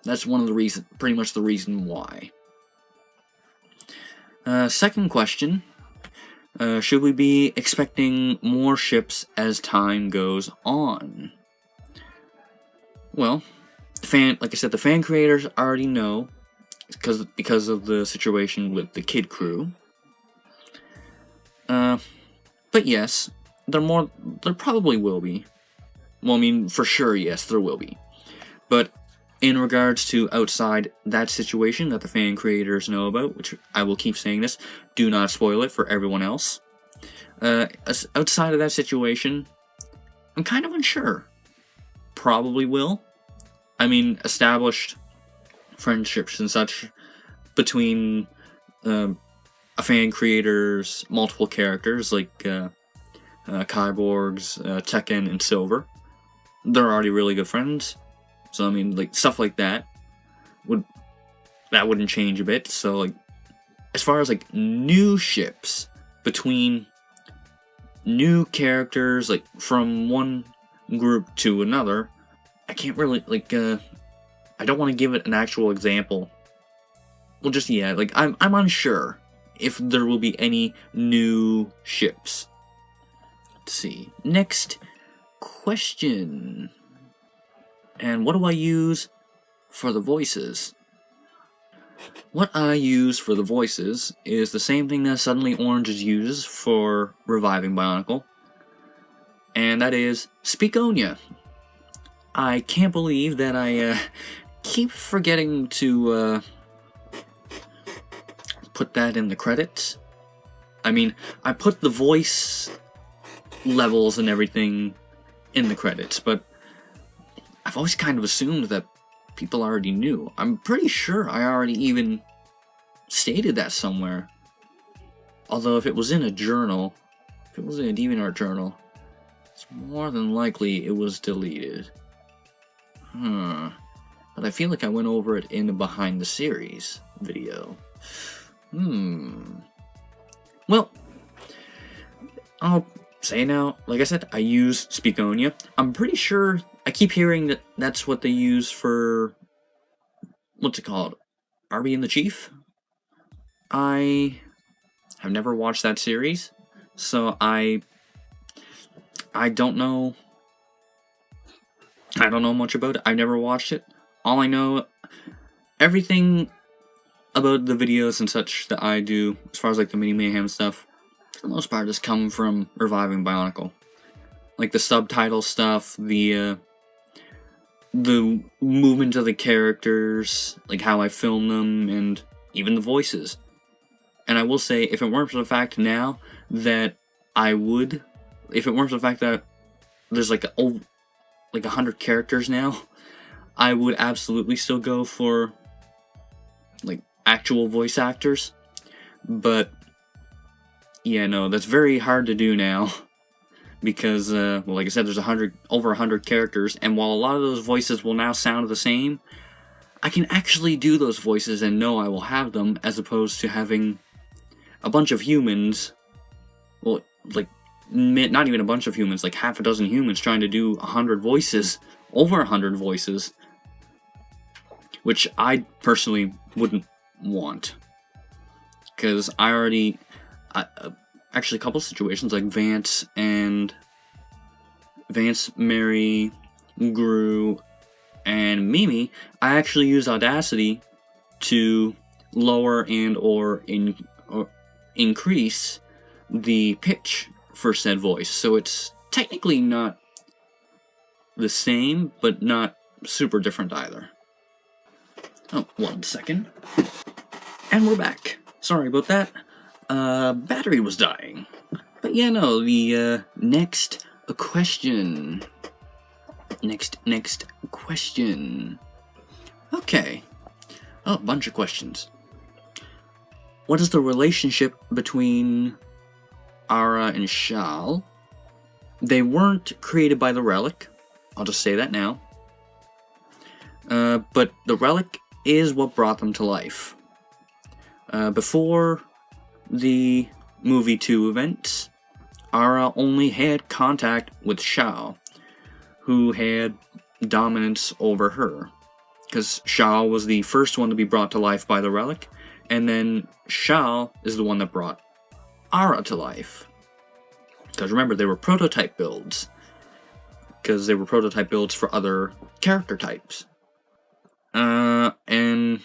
That's one of the reasons, pretty much the reason why. Second question. Should we be expecting more ships as time goes on? Well, like I said, the fan creators already know, because of the situation with the Kid Crew. But But yes, there probably will be. Well, I mean, for sure, yes, there will be. But in regards to outside that situation that the fan creators know about, which I will keep saying this, do not spoil it for everyone else. Outside of that situation, I'm kind of unsure. Probably will. I mean, established friendships and such between a fan creator's multiple characters, like Kyborgs, Tekken, and Silver. They're already really good friends. So, I mean, like, stuff like that wouldn't change a bit. So, like, as far as, like, new ships between new characters, like, from one group to another, I can't really, like, I don't want to give it an actual example. Well, just, yeah, like, I'm unsure if there will be any new ships. Let's see. Next question. And what do I use for the voices? What I use for the voices is the same thing that Suddenly Oranges uses for reviving Bionicle. And that is Speakonia. I can't believe that I keep forgetting to put that in the credits. I mean, I put the voice levels and everything in the credits, but I've always kind of assumed that people already knew. I'm pretty sure I already even stated that somewhere. Although if it was in a journal, if it was in a DeviantArt journal, it's more than likely it was deleted. But I feel like I went over it in the Behind the Series video. Well, I'll say now, like I said, I use Speakonia. I'm pretty sure, I keep hearing that that's what they use for, what's it called? Arby and the Chief? I have never watched that series, so I don't know. I don't know much about it. I've never watched it. All I know, everything about the videos and such that I do, as far as like the mini mayhem stuff, for the most part, has come from reviving Bionicle. Like the subtitle stuff, the movement of the characters, like how I film them, and even the voices. And I will say, if it weren't for the fact now that if it weren't for the fact that there's like 100 characters now, I would absolutely still go for like actual voice actors. But yeah, no, that's very hard to do now because, well, like I said, there's over 100 characters, and while a lot of those voices will now sound the same, I can actually do those voices and know I will have them, as opposed to having a bunch of humans, well, like, not even a bunch of humans, like half a dozen humans trying to do 100 voices, over 100 voices, which I personally wouldn't want. Because actually a couple situations, like Vance, Mary, Gru, and Mimi, I actually use Audacity to lower and or increase the pitch for said voice. So it's technically not the same, but not super different either. Oh, 1 second. And we're back. Sorry about that. Battery was dying. But yeah, no, the next question. Next question. Okay. Oh, a bunch of questions. What is the relationship between Ara and Shal? They weren't created by the Relic. I'll just say that now. But the Relic is what brought them to life. Before the movie 2 events, Ara only had contact with Shao, who had dominance over her. Because Shao was the first one to be brought to life by the Relic, and then Shao is the one that brought Ara to life. Because remember, they were prototype builds. Because they were prototype builds for other character types. And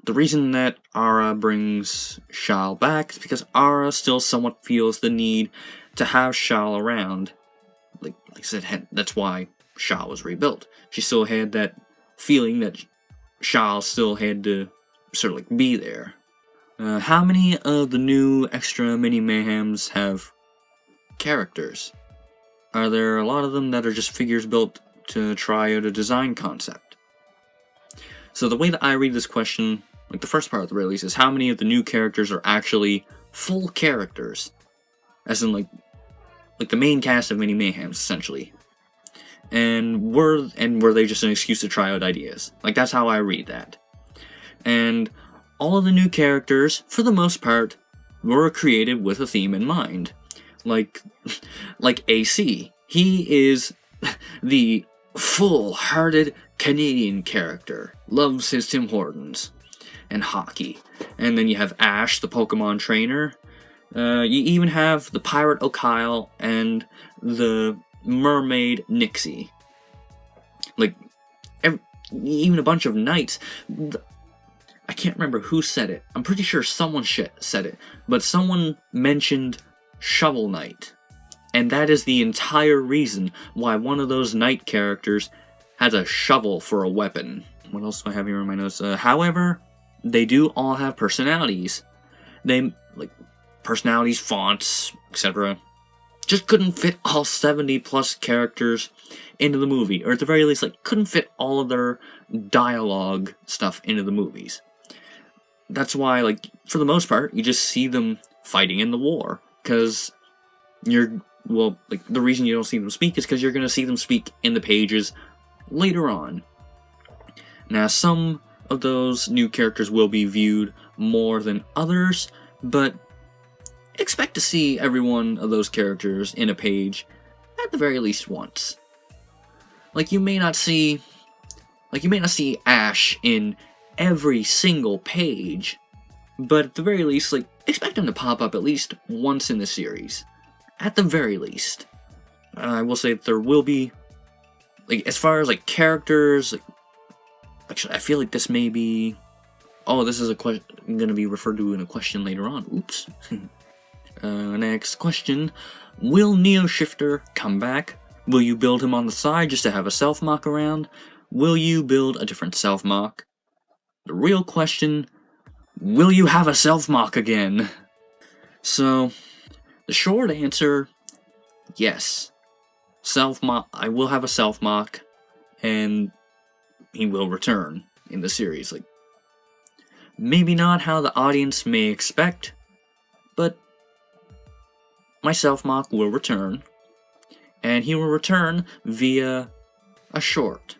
the reason that Ara brings Shao back is because Ara still somewhat feels the need to have Shao around. Like I said, that's why Shao was rebuilt. She still had that feeling that Shao still had to sort of like be there. How many of the new extra mini Mayhems have characters? Are there a lot of them that are just figures built to try out a design concept? So the way that I read this question, like the first part of the release, is how many of the new characters are actually full characters? As in like the main cast of mini Mayhems, essentially. And were they just an excuse to try out ideas? Like, that's how I read that. And all of the new characters, for the most part, were created with a theme in mind. Like AC. He is the full-hearted Canadian character. Loves his Tim Hortons. And hockey. And then you have Ash, the Pokemon trainer. You even have the Pirate O'Kyle and the Mermaid Nixie. Like, even a bunch of knights. I can't remember who said it. I'm pretty sure someone said it. But someone mentioned Shovel Knight. And that is the entire reason why one of those knight characters has a shovel for a weapon. What else do I have here in my notes? However, they do all have personalities. They, like, personalities, fonts, etc. Just couldn't fit all 70 plus characters into the movie, or at the very least, like, couldn't fit all of their dialogue stuff into the movies. That's why, like, for the most part, you just see them fighting in the war, because the reason you don't see them speak is because you're going to see them speak in the pages later on. Now, some of those new characters will be viewed more than others, but expect to see every one of those characters in a page at the very least once. Like, you may not see Ash in every single page, but at the very least, like, expect him to pop up at least once in the series. At the very least. I will say that there will be, like, as far as, like, characters, like, actually, I feel like this may be, this is going to be referred to in a question later on. Oops. Next question. Will Neo Shifter come back? Will you build him on the side just to have a self-mock around? Will you build a different self-mock? The real question, will you have a self-mock again? So, the short answer, yes. Self-mock, I will have a self-mock, and he will return in the series. Like, maybe not how the audience may expect, but my self-mock will return, and he will return via a short.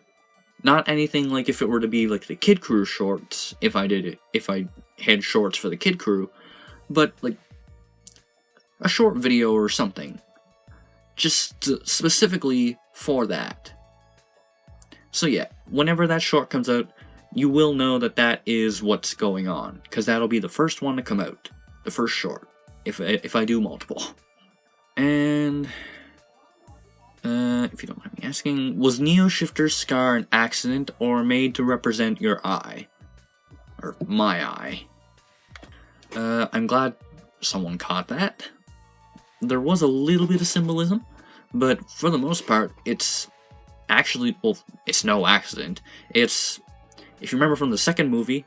Not anything like if it were to be like the Kid Crew shorts, if I had shorts for the Kid Crew, but like a short video or something. Just specifically for that. So yeah, whenever that short comes out, you will know that that is what's going on, because that'll be the first one to come out. The first short, if I do multiple. And if you don't mind me asking, was Neo Shifter's scar an accident or made to represent your eye? Or my eye? I'm glad someone caught that. There was a little bit of symbolism, but for the most part, it's actually, well, it's no accident. It's, if you remember from the second movie,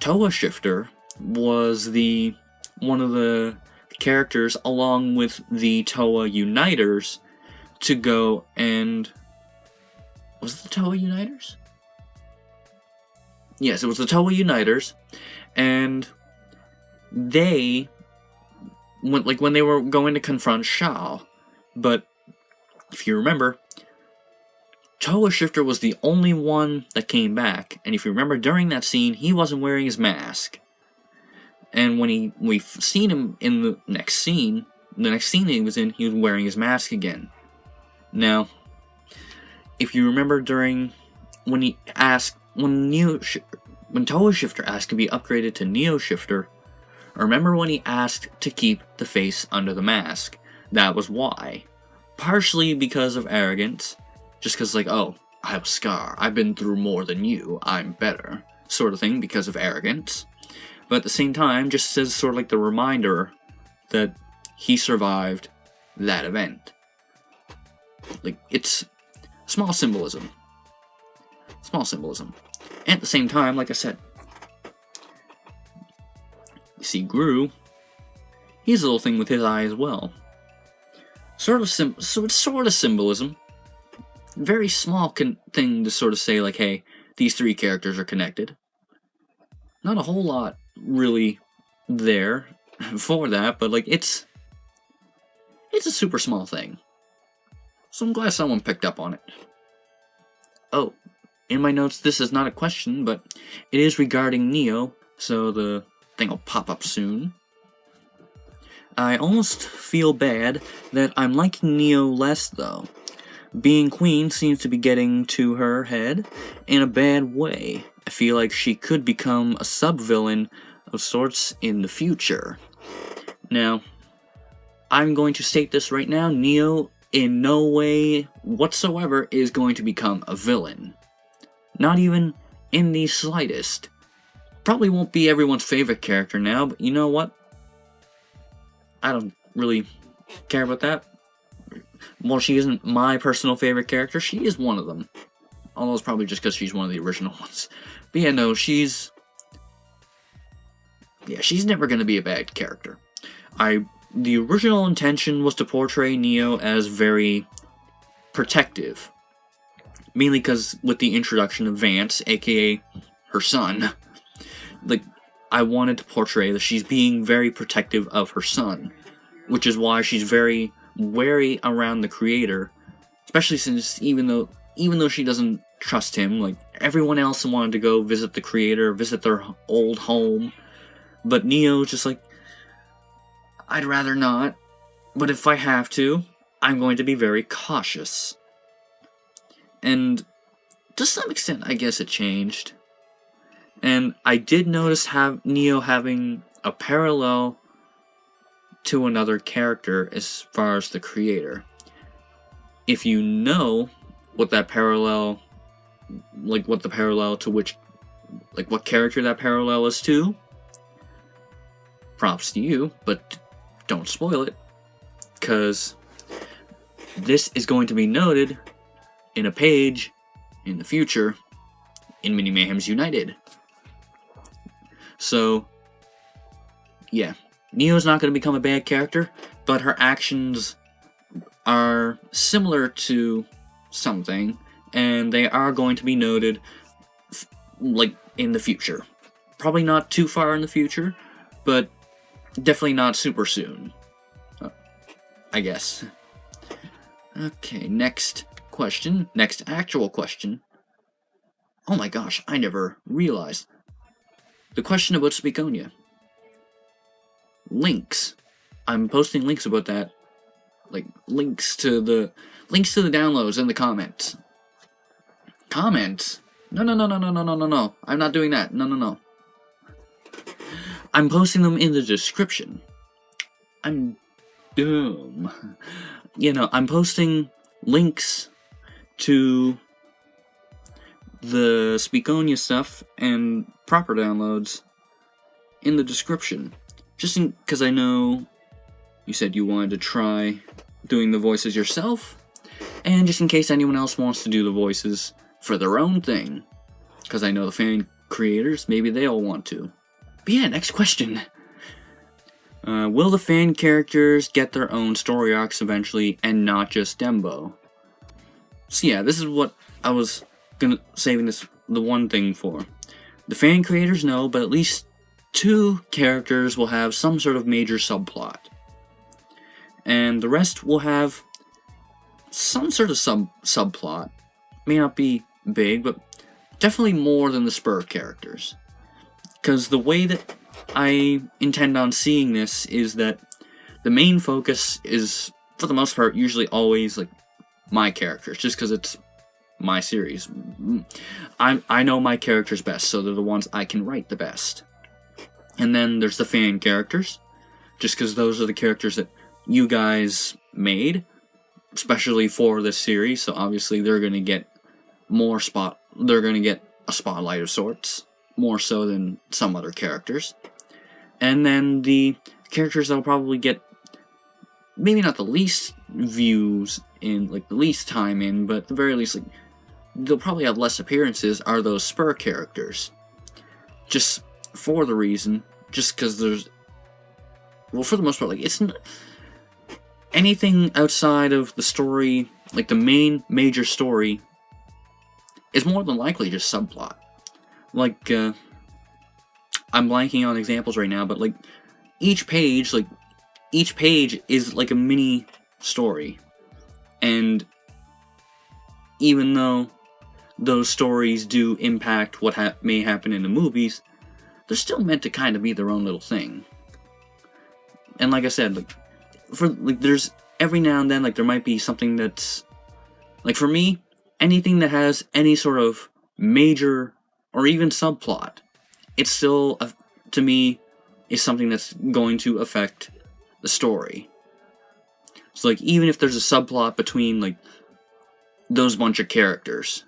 Toa Shifter was one of the characters along with the Toa Uniters to go and... Was it the Toa Uniters? Yes, it was the Toa Uniters, and they, when they were going to confront Shao, but if you remember, Toa Shifter was the only one that came back, and if you remember during that scene, he wasn't wearing his mask. And when we've seen him in the next scene that he was in, he was wearing his mask again. Now, if you remember when Toa Shifter asked to be upgraded to Neo Shifter, remember when he asked to keep the face under the mask? That was why. Partially because of arrogance, just because like, oh, I have a scar, I've been through more than you, I'm better, sort of thing, because of arrogance. But at the same time, just as sort of like the reminder that he survived that event. Like, it's small symbolism. Small symbolism. And at the same time, like I said, you see Gru, he has a little thing with his eye as well. So it's sort of symbolism. Very small thing to sort of say, like, hey, these three characters are connected. Not a whole lot really there for that, but like it's a super small thing. So I'm glad someone picked up on it. Oh, in my notes, this is not a question, but it is regarding Neo, so the thing will pop up soon. I almost feel bad that I'm liking Neo less, though. Being Queen seems to be getting to her head in a bad way. I feel like she could become a sub-villain of sorts in the future. Now, I'm going to state this right now, Neo in no way whatsoever is going to become a villain. Not even in the slightest. Probably won't be everyone's favorite character now, but you know what? I don't really care about that. While she isn't my personal favorite character, she is one of them. Although it's probably just because she's one of the original ones. But yeah, no, she's never going to be a bad character. The original intention was to portray Neo as very protective. Mainly because with the introduction of Vance, aka her son, like, I wanted to portray that she's being very protective of her son. Which is why she's very wary around the creator. Especially since even though she doesn't trust him, like, everyone else wanted to go visit the creator, visit their old home. But Neo's just like, I'd rather not, but if I have to, I'm going to be very cautious. And to some extent, I guess it changed. And I did notice Neo having a parallel to another character as far as the creator. If you know what that parallel, like what the parallel to which, like what character that parallel is to, props to you, but don't spoil it, because this is going to be noted in a page in the future in Mini Mayhems United. So, yeah, Neo's not going to become a bad character, but her actions are similar to something, and they are going to be noted, like, in the future. Probably not too far in the future, but definitely not super soon. I guess. Okay, next question. Next actual question. Oh my gosh, I never realized. The question about Speakonia. Links. I'm posting links about that. Like, links to the downloads in the comments. Comments? No. I'm not doing that. No. I'm posting them in the description. I'm dumb. You know, I'm posting links to the Speakonia stuff and proper downloads in the description. Just because I know you said you wanted to try doing the voices yourself, and just in case anyone else wants to do the voices for their own thing. Because I know the fan creators, maybe they all want to. But yeah, next question. Will the fan characters get their own story arcs eventually, and not just Dembo? So yeah, this is what I was saving the one thing for. The fan creators know, but at least 2 characters will have some sort of major subplot. And the rest will have some sort of subplot. May not be big, but definitely more than the Spur characters. Because the way that I intend on seeing this is that the main focus is, for the most part, usually always, like, my characters, just because it's my series. I know my characters best, so they're the ones I can write the best. And then there's the fan characters, just because those are the characters that you guys made, especially for this series, so obviously they're going to get they're going to get a spotlight of sorts, more so than some other characters. And then the characters that'll probably get maybe not the least views in, like, the least time in, but at the very least, like, they'll probably have less appearances are those spur characters. Just for the reason, just because there's, well, for the most part, like, it's not, anything outside of the story, like the main major story, is more than likely just subplot. Like, I'm blanking on examples right now, but like, each page is like a mini story. And even though those stories do impact what may happen in the movies, they're still meant to kind of be their own little thing. And like I said, like, there's every now and then, like, there might be something that's, like, for me, anything that has any sort of major or even subplot, it's still, to me, is something that's going to affect the story. So, like, even if there's a subplot between, like, those bunch of characters,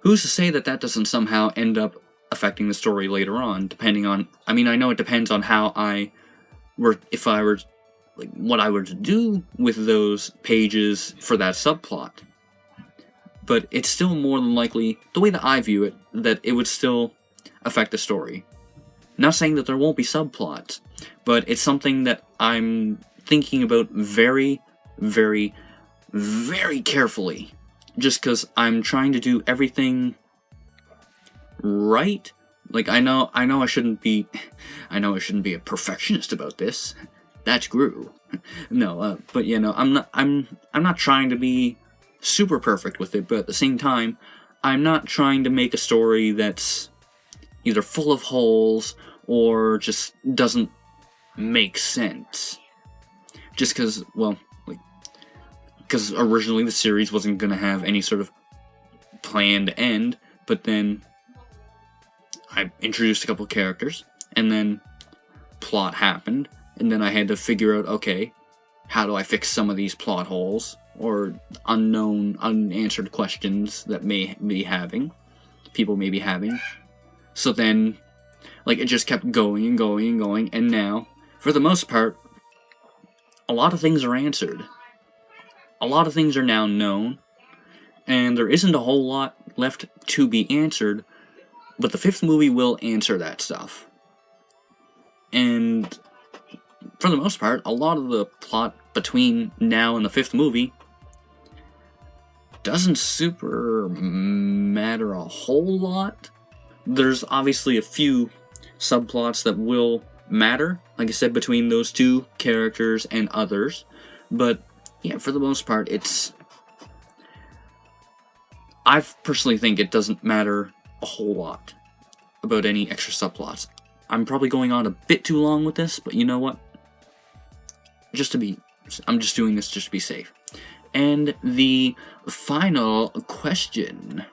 who's to say that that doesn't somehow end up affecting the story later on, depending on, I mean, I know it depends on how if I were, like, what I were to do with those pages for that subplot. But it's still more than likely, the way that I view it, that it would still affect the story. Not saying that there won't be subplots, but it's something that I'm thinking about very, very, very carefully. Just because I'm trying to do everything right. Like, I know I shouldn't be a perfectionist about this. That's Gru. No, but you know, I'm not trying to be super perfect with it, but at the same time, I'm not trying to make a story that's either full of holes or just doesn't make sense. Just because, well, like, because originally the series wasn't going to have any sort of planned end, but then I introduced a couple characters, and then plot happened, and then I had to figure out, okay, how do I fix some of these plot holes, or unanswered questions that people may be having. So then, like, it just kept going and going and going, and now, for the most part, a lot of things are answered. A lot of things are now known, and there isn't a whole lot left to be answered, but the fifth movie will answer that stuff. And for the most part, a lot of the plot between now and the fifth movie doesn't super matter a whole lot. There's obviously a few subplots that will matter, like I said, between those two characters and others, but yeah, for the most part, I personally think it doesn't matter a whole lot about any extra subplots. I'm probably going on a bit too long with this, but you know what? I'm just doing this just to be safe. And the final question.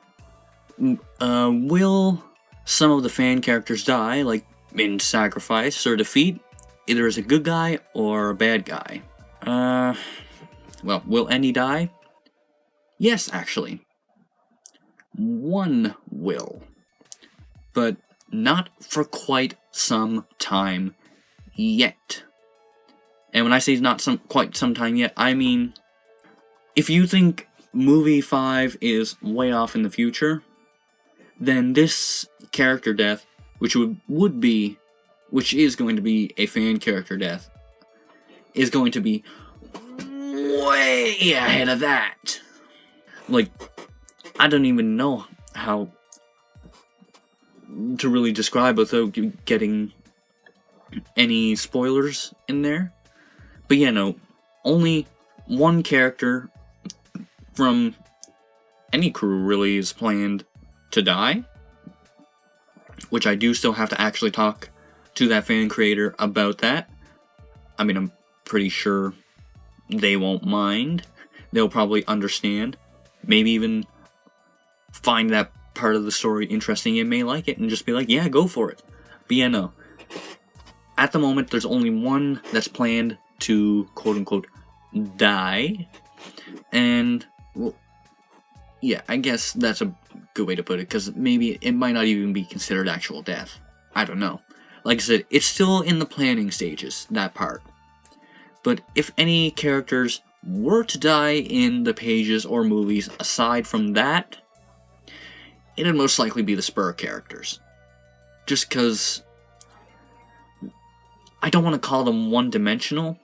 Will some of the fan characters die, like in sacrifice or defeat, either as a good guy or a bad guy? Well, will any die? Yes, actually. One will. But not for quite some time yet. And when I say not quite some time yet, I mean, if you think movie 5 is way off in the future, then this character death, which is going to be a fan character death, is going to be way ahead of that. Like, I don't even know how to really describe without getting any spoilers in there. But yeah, no, only one character from any crew really is planned to die, which I do still have to actually talk to that fan creator about that. I mean, I'm pretty sure they won't mind. They'll probably understand. Maybe even find that part of the story interesting and may like it and just be like, yeah, go for it. But yeah, no. At the moment, there's only one that's planned to, quote-unquote, die. And, well, yeah, I guess that's a good way to put it, because maybe it might not even be considered actual death. I don't know. Like I said, it's still in the planning stages, that part. But if any characters were to die in the pages or movies aside from that, it'd most likely be the spur characters. Just because I don't want to call them one-dimensional,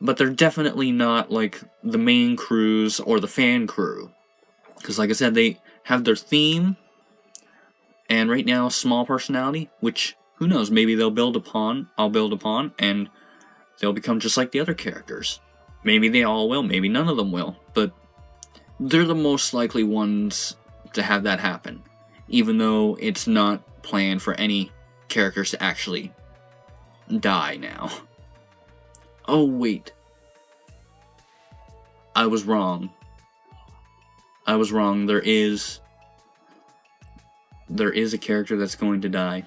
but they're definitely not like the main crews or the fan crew. Because like I said, they have their theme, and right now, small personality, which, who knows, maybe I'll build upon, and they'll become just like the other characters. Maybe they all will, maybe none of them will, but they're the most likely ones to have that happen, even though it's not planned for any characters to actually die now. Oh, wait. I was wrong. There is a character that's going to die.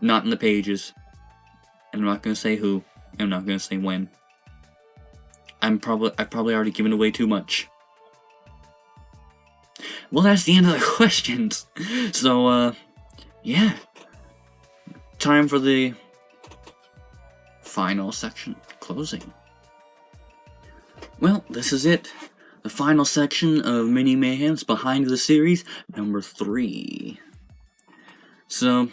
Not in the pages. And I'm not going to say who. I'm not going to say when. I've probably already given away too much. Well, that's the end of the questions. So, yeah. Time for the final section, closing. Well, this is it. The final section of Mini Mayhems behind the series, number 3. So,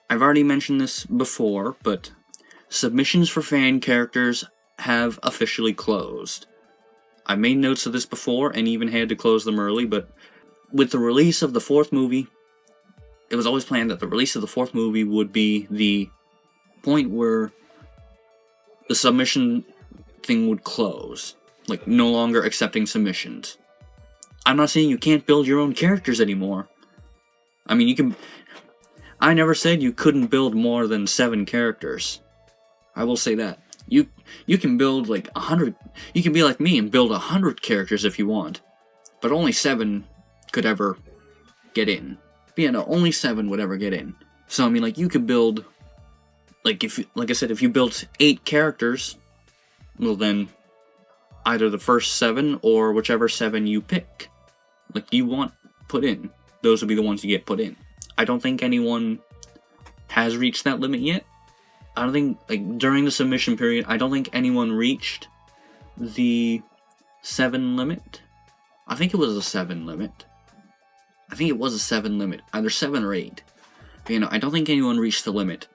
I've already mentioned this before, but submissions for fan characters have officially closed. I made notes of this before and even had to close them early, but with the release of the 4th movie, it was always planned that the release of the 4th movie would be the point where the submission thing would close. Like, no longer accepting submissions. I'm not saying you can't build your own characters anymore. I mean, you can... I never said you couldn't build more than 7 characters. I will say that. You can build, like, 100... You can be like me and build 100 characters if you want. But only 7 could ever get in. But yeah, no, only 7 would ever get in. So, I mean, like, you could build... Like I said, if you built 8 characters, well then... either the first 7 or whichever 7 you pick. Like, you want put in. Those would be the ones you get put in. I don't think anyone has reached that limit yet. I don't think, like, during the submission period, I don't think anyone reached the 7 limit. I think it was a 7 limit. Either 7 or 8. But, you know, I don't think anyone reached the limit.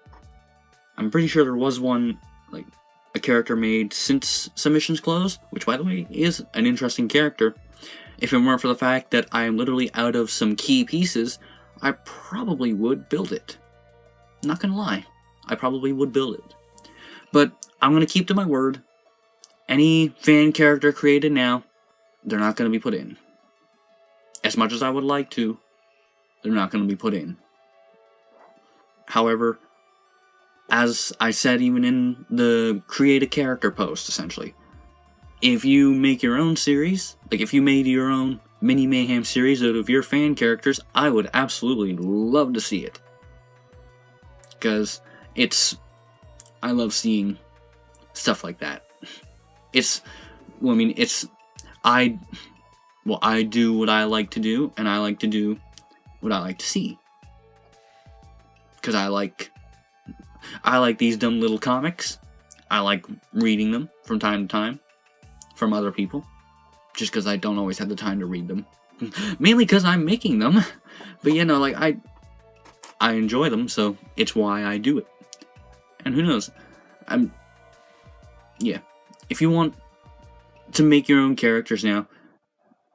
I'm pretty sure there was one, like, a character made since submissions closed, which, by the way, is an interesting character. If it weren't for the fact that I'm literally out of some key pieces, I probably would build it. Not gonna lie, I probably would build it. But I'm gonna keep to my word. Any fan character created now, they're not gonna be put in. As much as I would like to, they're not gonna be put in. However, as I said even in the create a character post, essentially, if you make your own series, like if you made your own Mini Mayhem series out of your fan characters, I would absolutely love to see it. Because I love seeing stuff like that. I do what I like to do, and I like to do what I like to see. Because I like these dumb little comics. I like reading them from time to time from other people. Just because I don't always have the time to read them. Mainly because I'm making them. But you know, like, I enjoy them, so it's why I do it. And who knows? Yeah. If you want to make your own characters now,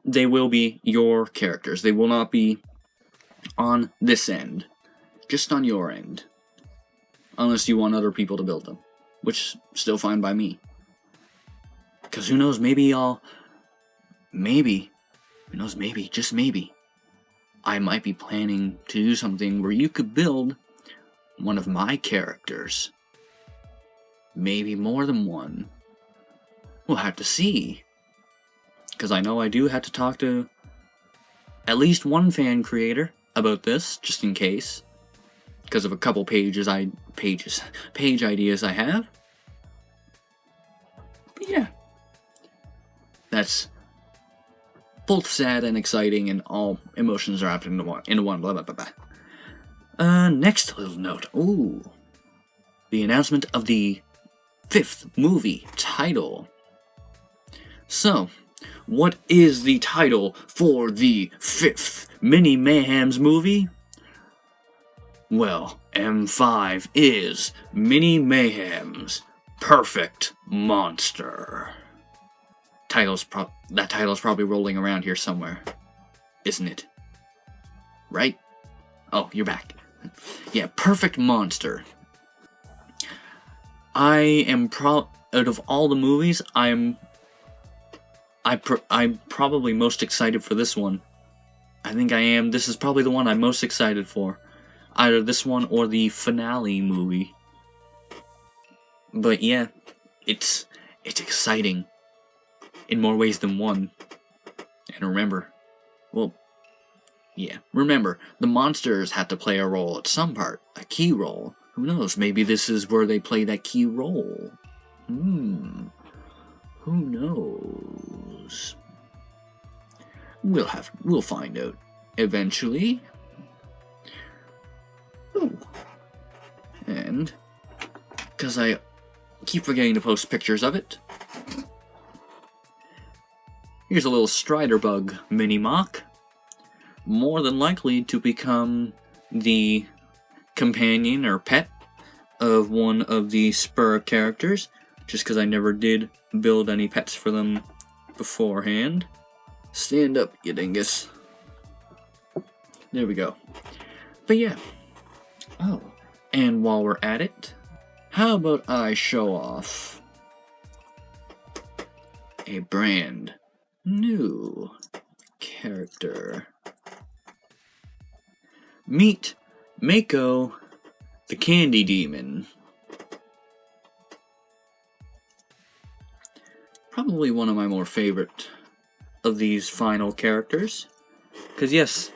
they will be your characters. They will not be on this end. Just on your end. Unless you want other people to build them. Which, still fine by me. Because who knows, just maybe, I might be planning to do something where you could build one of my characters. Maybe more than one. We'll have to see. Because I know I do have to talk to at least one fan creator about this, just in case. Because of a couple page ideas I have. But yeah. That's both sad and exciting, and all emotions are wrapped into one. Blah, blah, blah, blah. Next little note. Ooh. The announcement of the 5th movie title. So, what is the title for the 5th Mini Mayhems movie? Well, M5 is Mini Mayhems Perfect Monster. That title's probably rolling around here somewhere, isn't it? Right? Oh, you're back. Yeah, Perfect Monster. Out of all the movies, I'm probably most excited for this one. I think I am. This is probably the one I'm most excited for. Either this one or the finale movie. But yeah, it's exciting in more ways than one. And remember, remember, the monsters have to play a role at some part, a key role. Who knows, maybe this is where they play that key role. Who knows? We'll find out eventually. Ooh. And because I keep forgetting to post pictures of it, here's a little Strider Bug mini mock, more than likely to become the companion or pet of one of the Spur characters, just because I never did build any pets for them beforehand. Stand up, you dingus. There we go. But yeah. Oh, and while we're at it, how about I show off a brand new character. Meet Mako, the Candy Demon. Probably one of my more favorite of these final characters. Because yes,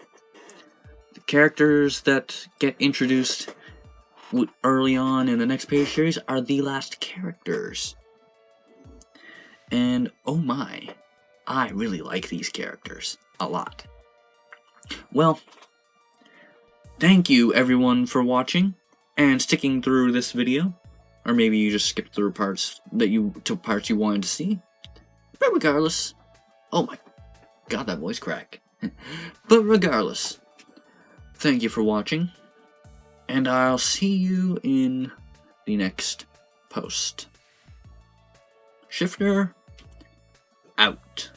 the characters that get introduced early on in the next page series are the last characters. And oh my, I really like these characters a lot. Well, thank you everyone for watching and sticking through this video. Or maybe you just skipped through parts you wanted to see. But regardless, oh my god, that voice crack. But regardless, thank you for watching, and I'll see you in the next post. Shifter out.